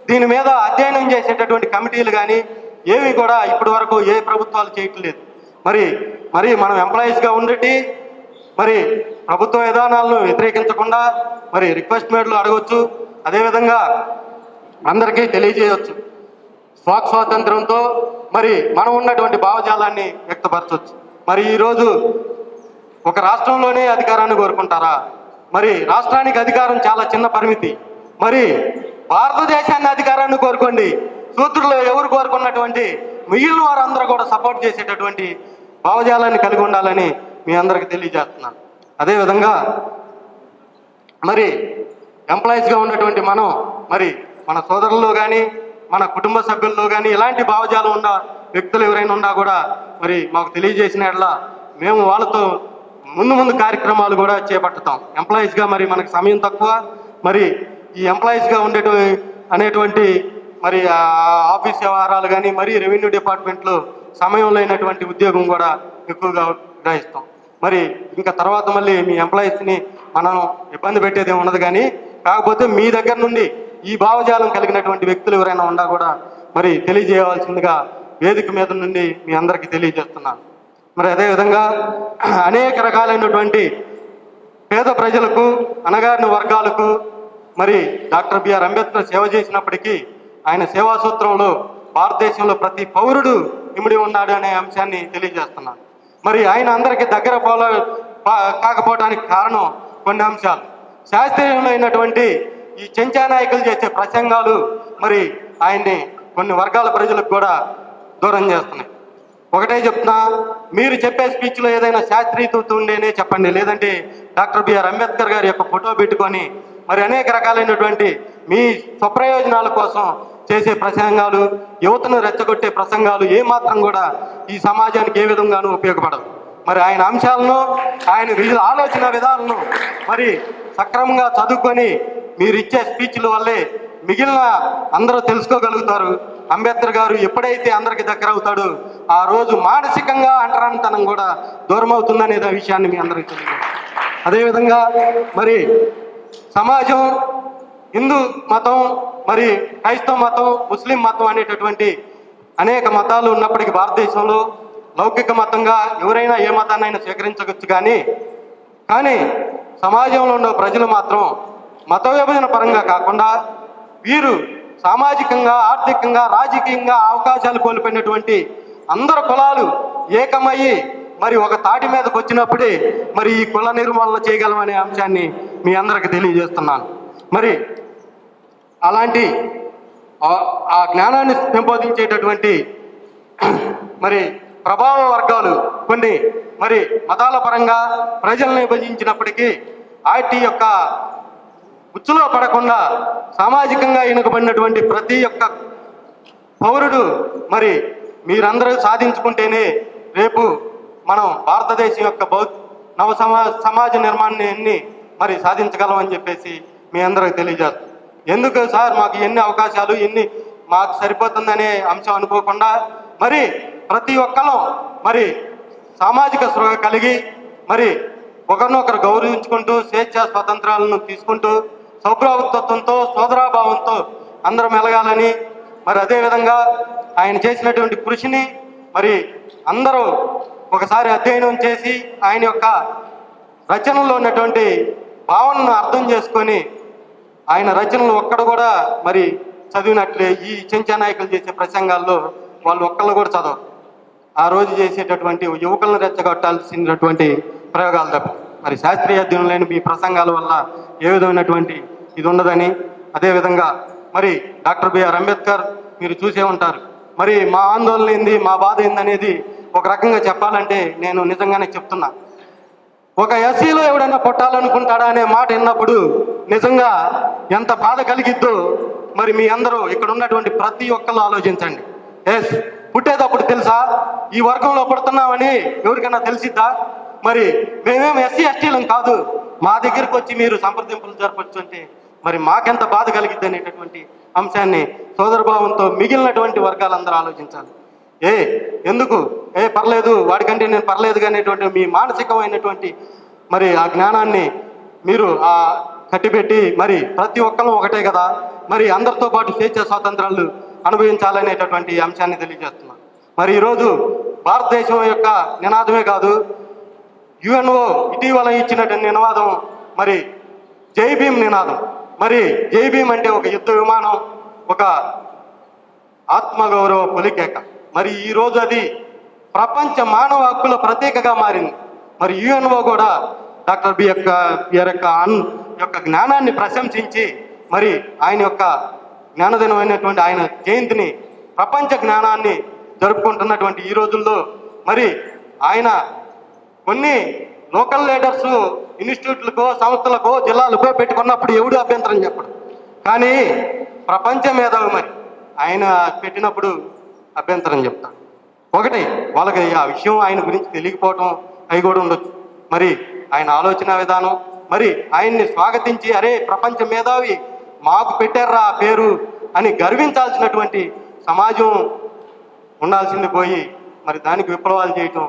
దీని మీద అధ్యయనం చేసేటటువంటి కమిటీలు కానీ ఏవి కూడా ఇప్పటి వరకు ఏ ప్రభుత్వాలు చేయట్లేదు. మరి మనం ఎంప్లాయీస్గా ఉండేటి మరి ప్రభుత్వ విధానాలను వ్యతిరేకించకుండా మరి రిక్వెస్ట్ మేడ్లు అడగవచ్చు, అదేవిధంగా అందరికీ తెలియజేయవచ్చు. వాక్ స్వాతంత్రంతో మరి మనం ఉన్నటువంటి భావజాలాన్ని వ్యక్తపరచవచ్చు. మరి ఈరోజు ఒక రాష్ట్రంలోనే అధికారాన్ని కోరుకుంటారా? మరి రాష్ట్రానికి అధికారం చాలా చిన్న పరిమితి. మరి భారతదేశాన్ని అధికారాన్ని కోరుకోండి. శూద్రులు ఎవరు కోరుకున్నటువంటి మిగిలిన వారందరూ కూడా సపోర్ట్ చేసేటటువంటి భావజాలాన్ని కలిగి ఉండాలని మీ అందరికి తెలియజేస్తున్నాను. అదేవిధంగా మరి ఎంప్లాయీస్గా ఉన్నటువంటి మనం మరి మన సోదరుల్లో కానీ మన కుటుంబ సభ్యుల్లో కానీ ఇలాంటి భావజాలం ఉన్న వ్యక్తులు ఎవరైనా ఉన్నా కూడా మరి మాకు తెలియజేసిన ఎడల మేము వాళ్ళతో ముందు కార్యక్రమాలు కూడా చేపట్టుతాం. ఎంప్లాయీస్గా మరి మనకు సమయం తక్కువ, మరి ఈ ఎంప్లాయీస్గా అనేటువంటి మరి ఆఫీస్ వ్యవహారాలు కానీ మరి రెవెన్యూ డిపార్ట్మెంట్లో సమయం లేనటువంటి ఉద్యోగం కూడా ఎక్కువగా గ్రహిస్తాం. మరి ఇంకా తర్వాత మళ్ళీ మీ ఎంప్లాయీస్ని మనం ఇబ్బంది పెట్టేది ఉండదు. కానీ కాకపోతే మీ దగ్గర నుండి ఈ భావజాలం కలిగినటువంటి వ్యక్తులు ఎవరైనా ఉన్నా కూడా మరి తెలియజేయవలసిందిగా వేదిక మీద నుండి మీ అందరికీ తెలియజేస్తున్నాను. మరి అదేవిధంగా అనేక రకాలైనటువంటి పేద ప్రజలకు, అణగారిన వర్గాలకు మరి డాక్టర్ బిఆర్ అంబేద్కర్ సేవ చేసినప్పటికీ ఆయన సేవా సూత్రంలో భారతదేశంలో ప్రతి పౌరుడు ఇమిడి ఉన్నాడు అనే అంశాన్ని తెలియజేస్తున్నాను. మరి ఆయన అందరికీ దగ్గర కాకపోవడానికి కారణం కొన్ని అంశాలు. శాస్త్రీయమైనటువంటి ఈ చెంచా నాయకులు చేసే ప్రసంగాలు మరి ఆయన్ని కొన్ని వర్గాల ప్రజలకు కూడా దూరం చేస్తున్నాయి. ఒకటే చెప్తున్నా, మీరు చెప్పే స్పీచ్లో ఏదైనా శాస్త్రీయత ఉండేనే చెప్పండి, లేదంటే డాక్టర్ బిఆర్ అంబేద్కర్ గారి యొక్క ఫోటో పెట్టుకొని మరి అనేక రకాలైనటువంటి మీ స్వప్రయోజనాల కోసం చేసే ప్రసంగాలు, యువతను రెచ్చగొట్టే ప్రసంగాలు ఏమాత్రం కూడా ఈ సమాజానికి ఏ విధంగానూ ఉపయోగపడదు. మరి ఆయన అంశాలను, ఆయన ఆలోచన విధాలను మరి సక్రమంగా చదువుకొని మీరు ఇచ్చే స్పీచ్ల వల్లే మిగిలిన అందరూ తెలుసుకోగలుగుతారు. అంబేద్కర్ గారు ఎప్పుడైతే అందరికి దగ్గర అవుతాడో ఆ రోజు మానసికంగా అంటరానితనం కూడా దూరం అవుతుందనే విషయాన్ని మీ అందరికీ తెలియదు. అదేవిధంగా మరి సమాజం హిందూ మతం, మరి క్రైస్తవ మతం, ముస్లిం మతం అనేటటువంటి అనేక మతాలు ఉన్నప్పటికీ భారతదేశంలో లౌకిక మతంగా ఎవరైనా ఏ మతాన్నైనా స్వీకరించవచ్చు. కానీ సమాజంలో ఉన్న ప్రజలు మాత్రం మత విభజన పరంగా కాకుండా వీరు సామాజికంగా, ఆర్థికంగా, రాజకీయంగా అవకాశాలు కోల్పోయినటువంటి అందరు కులాలు ఏకమయ్యి మరి ఒక తాటి మీదకి వచ్చినప్పుడే మరి ఈ కుల నిర్మూలన చేయగలమనే అంశాన్ని మీ అందరికి తెలియజేస్తున్నాను. మరి అలాంటి ఆ జ్ఞానాన్ని పెంపొందించేటటువంటి మరి ప్రభావ వర్గాలు కొన్ని మరి మతాల పరంగా ప్రజలను విభజించినప్పటికీ వాటి యొక్క ఉచ్చులో పడకుండా సామాజికంగా వెనుకబడినటువంటి ప్రతి ఒక్క పౌరుడు మరి మీరందరూ సాధించుకుంటేనే రేపు మనం భారతదేశం యొక్క నవ సమాజ నిర్మాణాన్ని మరి సాధించగలం అని చెప్పేసి మీ అందరికి తెలియజేస్తాం. ఎందుకు సార్ మాకు ఎన్ని అవకాశాలు ఎన్ని మాకు సరిపోతుందనే అంశం అనుకోకుండా మరి ప్రతి ఒక్కరు మరి సామాజిక స్పృహ కలిగి మరి ఒకరినొకరు గౌరవించుకుంటూ స్వేచ్ఛ స్వాతంత్రాలను తీసుకుంటూ సౌభ్రాతత్వంతో సోదరాభావంతో అందరం మెలగాలని మరి అదేవిధంగా ఆయన చేసినటువంటి కృషిని మరి అందరూ ఒకసారి అధ్యయనం చేసి ఆయన యొక్క రచనలో ఉన్నటువంటి భావనను అర్థం చేసుకొని ఆయన రచనలు ఒక్కడు కూడా మరి చదివినట్లే ఈ చెంచా నాయకులు చేసే ప్రసంగాల్లో వాళ్ళు ఒక్కళ్ళు కూడా చదవరు. ఆ రోజు చేసేటటువంటి యువకులను రెచ్చగొట్టాల్సినటువంటి ప్రయోగాలు తప్ప మరి శాస్త్రీయ అధ్యయనం లేని మీ ప్రసంగాల వల్ల ఏ విధమైనటువంటి ఇది ఉండదని, అదేవిధంగా మరి డాక్టర్ బిఆర్ అంబేద్కర్ మీరు చూసే ఉంటారు. మరి మా ఆందోళన ఏంది, మా బాధ ఏందనేది ఒక రకంగా చెప్పాలంటే నేను నిజంగానే చెప్తున్నా. ఒక ఎస్సీలో ఎవడన్నా పుట్టాలనుకుంటాడా అనే మాట విన్నప్పుడు నిజంగా ఎంత బాధ కలిగిద్దో మరి మీ అందరూ ఇక్కడ ఉన్నటువంటి ప్రతి ఒక్కరు ఆలోచించండి. ఎస్, పుట్టేటప్పుడు తెలుసా ఈ వర్గంలో పుడుతున్నామని ఎవరికైనా తెలిసిద్దా? మరి మేమేం ఎస్సీ ఎస్టీలం కాదు, మా దగ్గరికి వచ్చి మీరు సంప్రదింపులు జరపచ్చు అంటే మరి మాకెంత బాధ కలిగిద్ది అనేటటువంటి అంశాన్ని సోదరభావంతో మిగిలినటువంటి వర్గాలందరూ ఆలోచించాలి. ఎందుకు పర్లేదు వాడికంటే నేను పర్లేదు అనేటువంటి మీ మానసికమైనటువంటి మరి ఆ జ్ఞానాన్ని మీరు ఆ కట్టిపెట్టి మరి ప్రతి ఒక్కరు ఒకటే కదా, మరి అందరితో పాటు స్వేచ్ఛ స్వాతంత్రాలు అనుభవించాలనేటటువంటి అంశాన్ని తెలియజేస్తున్నాను. మరి ఈరోజు భారతదేశం యొక్క నినాదమే కాదు, యుఎన్ఓ ఇటీవల ఇచ్చినటువంటి నినాదం మరి జై భీమ్ నినాదం. మరి జై భీమ్ అంటే ఒక యుద్ధ విమానం, ఒక ఆత్మగౌరవ పొలికేక. మరి ఈరోజు అది ప్రపంచ మానవ హక్కుల ప్రతీకగా మారింది. మరి యుఎన్ఓ కూడా డాక్టర్ బిఆర్ యొక్క జ్ఞానాన్ని ప్రశంసించి మరి ఆయన యొక్క జ్ఞానదినమైనటువంటి ఆయన జయంతిని ప్రపంచ జ్ఞానాన్ని జరుపుకుంటున్నటువంటి ఈ రోజుల్లో మరి ఆయన కొన్ని లోకల్ లీడర్స్ ఇన్స్టిట్యూట్లకో సంస్థలకో జిల్లాలకో పెట్టుకున్నప్పుడు ఎవడు అభ్యంతరం చెప్పడు, కానీ ప్రపంచ మేధావి మరి ఆయన పెట్టినప్పుడు అభ్యంతరం చెప్తాడు. ఒకటి వాళ్ళకి ఆ విషయం ఆయన గురించి తెలియకపోవటం అవి కూడా ఉండొచ్చు. మరి ఆయన ఆలోచన విధానం మరి ఆయన్ని స్వాగతించి అరే ప్రపంచ మేధావి మాకు పెట్టారా ఆ పేరు అని గర్వించాల్సినటువంటి సమాజం ఉండాల్సింది పోయి మరి దానికి విప్లవాలు చేయటం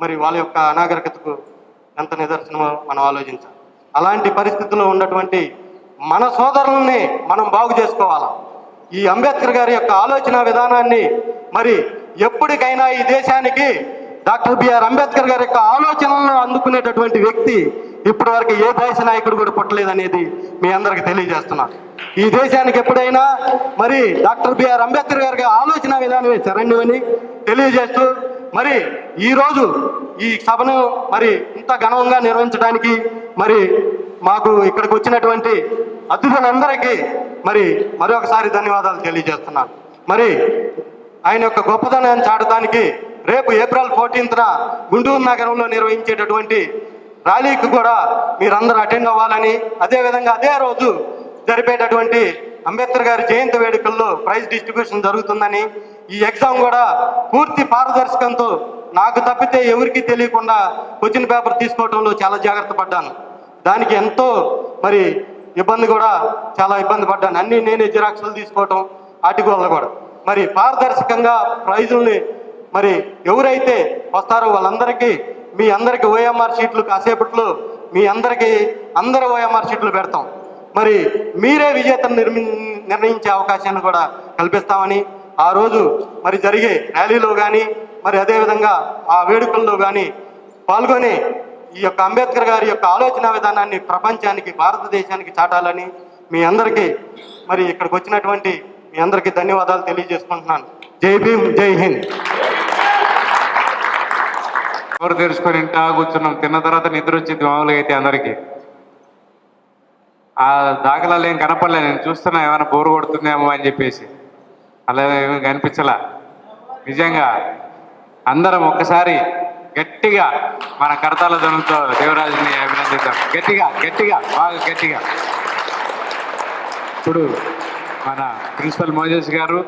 మరి వాళ్ళ యొక్క అనాగరికతకు ఎంత నిదర్శనమో మనం ఆలోచించాలి. అలాంటి పరిస్థితుల్లో ఉన్నటువంటి మన సోదరుల్ని మనం బాగు చేసుకోవాలా. ఈ అంబేద్కర్ గారి యొక్క ఆలోచన విధానాన్ని మరి ఎప్పటికైనా ఈ దేశానికి డాక్టర్ బిఆర్ అంబేద్కర్ గారి యొక్క ఆలోచనలను అందుకునేటటువంటి వ్యక్తి ఇప్పటి వరకు ఏ దేశ నాయకుడు కూడా పుట్టలేదనేది మీ అందరికి తెలియజేస్తున్నాను. ఈ దేశానికి ఎప్పుడైనా మరి డాక్టర్ బిఆర్ అంబేద్కర్ గారికి ఆలోచన విధానమే శరణ్యమని తెలియజేస్తూ మరి ఈరోజు ఈ సభను మరి ఇంత ఘనంగా నిర్వహించడానికి మరి మాకు ఇక్కడికి వచ్చినటువంటి అతిథులందరికీ మరి మరొకసారి ధన్యవాదాలు తెలియజేస్తున్నాను. మరి ఆయన యొక్క గొప్పదనాన్ని చాటడానికి రేపు ఏప్రిల్ 14న గుంటూరు నగరంలో నిర్వహించేటటువంటి ర్యాలీకి కూడా మీరందరూ అటెండ్ అవ్వాలని, అదేవిధంగా అదే రోజు జరిపేటటువంటి అంబేద్కర్ గారి జయంతి వేడుకల్లో ప్రైజ్ డిస్ట్రిబ్యూషన్ జరుగుతుందని, ఈ ఎగ్జామ్ కూడా పూర్తి పారదర్శకంతో నాకు తప్పితే ఎవరికి తెలియకుండా క్వశ్చన్ పేపర్ తీసుకోవడంలో చాలా జాగ్రత్త పడ్డాను. దానికి ఎంతో మరి ఇబ్బంది కూడా చాలా ఇబ్బంది పడ్డాను. అన్నీ నేనే జిరాక్స్లు తీసుకోవటం వాటి వల్ల కూడా మరి పారదర్శకంగా ప్రైజుల్ని మరి ఎవరైతే వస్తారో వాళ్ళందరికీ మీ అందరికీ ఓఎంఆర్ షీట్లు కాసేపట్లో మీ అందరికీ అందరూ ఓఎంఆర్ షీట్లు పెడతాం. మరి మీరే విజేతను నిర్ణయించే అవకాశాన్ని కూడా కల్పిస్తామని, ఆ రోజు మరి జరిగే ర్యాలీలో కానీ మరి అదేవిధంగా ఆ వేడుకల్లో కానీ పాల్గొని ఈ యొక్క అంబేద్కర్ గారి యొక్క ఆలోచన విధానాన్ని ప్రపంచానికి భారతదేశానికి చాటాలని మీ అందరికీ మరి ఇక్కడికి వచ్చినటువంటి మీ అందరికీ ధన్యవాదాలు తెలియజేసుకుంటున్నాను. జై భీమ్, జై హింద్. ఎవరు తెరుచుకొని ఇంటా కూర్చున్నాం, తిన్న తర్వాత నిద్ర వచ్చింది మామూలుగా అయితే అందరికీ. ఆ దాఖలాలు ఏం కనపడలే, నేను చూస్తున్నా ఏమైనా బోరు కొడుతుందేమో అని చెప్పేసి, అలా ఏమీ కనిపించలా. నిజంగా అందరం ఒక్కసారి గట్టిగా మన కరతాల ధ్వనులతో దేవరాజుని అభినందిద్దాం. గట్టిగా గట్టిగా బాగా గట్టిగా. ఇప్పుడు మన ప్రిన్సిపల్ మోజేష్ గారు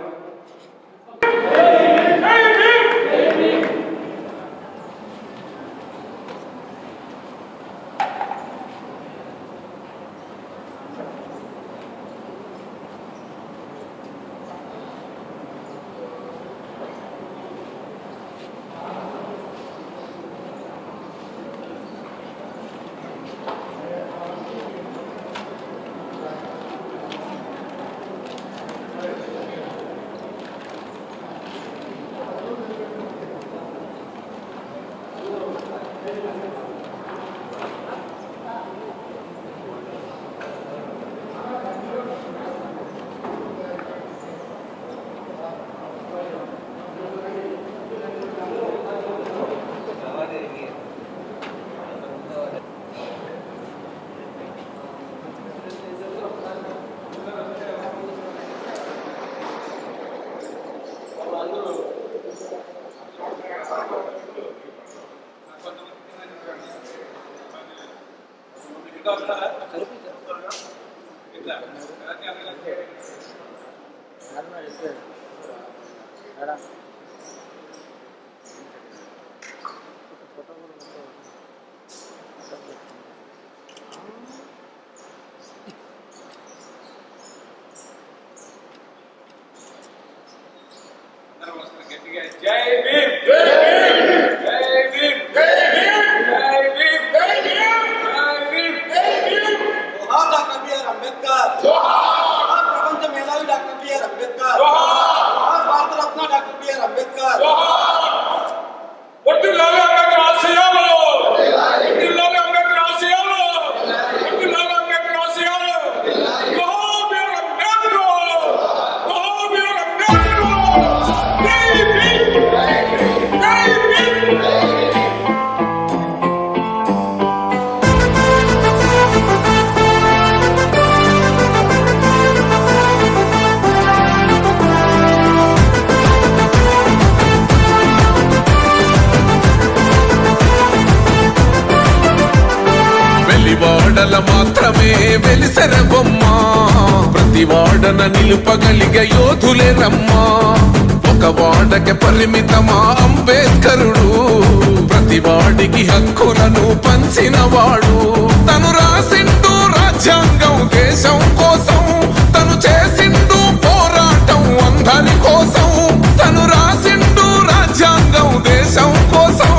జై భీమ్ జై భీమ్ జై భీమ్ జై భీమ్ జై భీమ్ జై భీమ్ జై భీమ్ जोहार डॉक्टर बी.आर. अंबेडकर जोहार प्रपंच मेधावी डॉक्टर बी.आर. अंबेडकर जोहार भारत रत्न डॉक्टर बी.आर. अंबेडकर వర్ధిల్లాలి అంబేద్కర్ ఆశయాలు వర్ధిల్లాలి అంబేద్కర్ ఆశయాలు వర్ధిల్లాలి అంబేద్కర్ ఆశయాలు జోహార్ బీఆర్ అంబేద్కర్ జోహార్ బీఆర్ అంబేద్కర్ జై భీమ్ జై భీమ్ వాడల మాత్రమే వెలిసెర బొమ్మ ప్రతి వాడన నిలుపగలిగే యోధులే రమ్మా ఒక వాడకి పరిమితమా అంబేద్కరుడు ప్రతి వాడికి హక్కులను పంచిన వాడు తను రాసిండు రాజ్యాంగం దేశం కోసం తను చేసిండు పోరాటం అందరి కోసం తను రాసిండు రాజ్యాంగం దేశం కోసం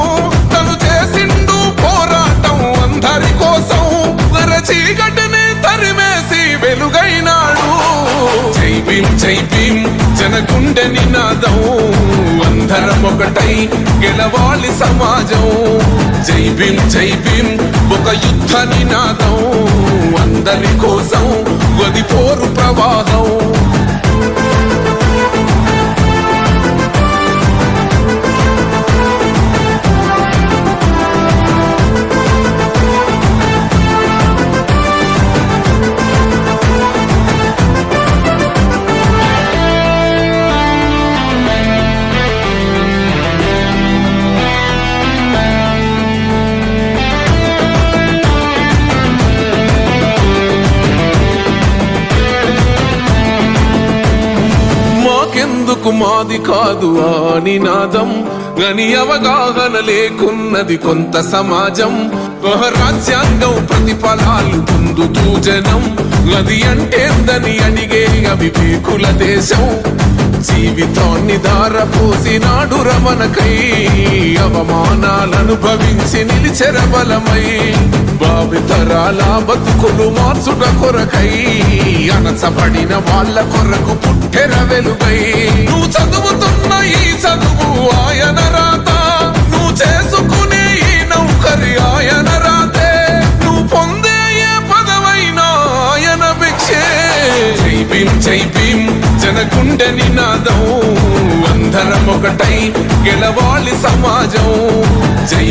తను చేసిండు పోరాటం అందరి కోసం చీకటిని తరిమేసి వెలుగైనాడు జై భీమ్ జనగుండె నినాదం అందరం ఒకటై గెలవాలి సమాజం జై భీమ్ ఒక యుద్ధ నినాదం అందరి కోసం గది పోరు ప్రవాహం మాది కాదు ఆ నినాదం గని అవగాహన లేకున్నది కొంత సమాజం రాజ్యాంగం ప్రతిఫలాలు పొందుతూ జనం అది అంటేందని అడిగే అవివేకుల దేశం జీవితాన్ని దారపోసినాడు రమణకై అవమానాలను భవించి నిలిచెర బలమై భావితరాల బతుకులు మార్చుట కొరకై అనసబడిన వాళ్ళ కొరకు పుట్టెర వెలుగై నువ్వు చదువుతున్న ఈ చదువు ఆయన రాత నువ్వు చేసుకునే ఈ నౌకరి ఆయన రాతే నువ్వు పొందే ఏ పదవైనా ఆయన భిక్షే జై భీమ్ జనగుండె నినాదం అందరం ఒకటై గెలవాలి సమాజం జై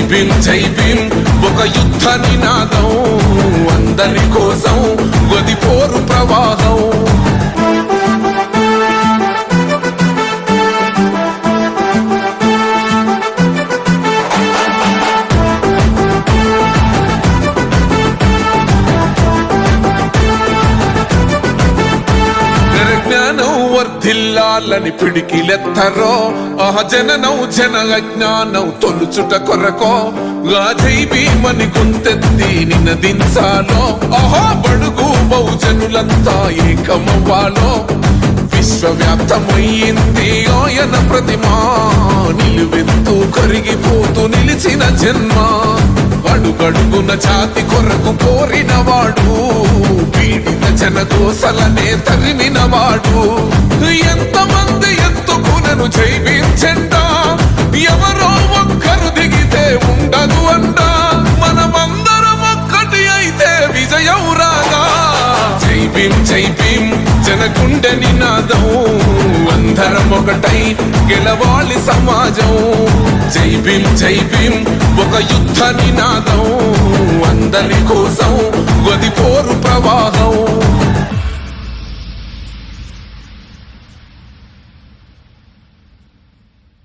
భీమ్ ఒక యుద్ధ నినాదం అందరి కోసం గది పోరు ప్రవాహం వర్ధిల్లాలని పిడికిలెత్తరో జననం జన అజ్ఞానం తొలుచుట కొరకో జై భీమని గొంతెత్తి నినదించాలో బడుగు బహుజనులంతా ఏకమవ్వాలో విశ్వవ్యాప్తమయ్యింది ఆయన ప్రతిమా నిలువెత్తు కరిగిపోతూ నిలిచిన జన్మ అడుగడుగున జాతి కొరకు కోరినవాడు పీడిత జనకోసలనే తరిమినవాడు ఎంతమంది ఎత్తుకునను జై భీమ్ జెండా ఎవరో ఒక్కరు దిగితే ఉండదు అండా మనమందరం ఒక్కటి అయితే విజయం రాగా జై భీమ్ జనగుండె నినాదం అందరం ఒకటై గెలవాలి సమాజం జై భీమ్ ఒక యుద్ధ నినాదం అందరి కోసం గది పోరు ప్రవాహం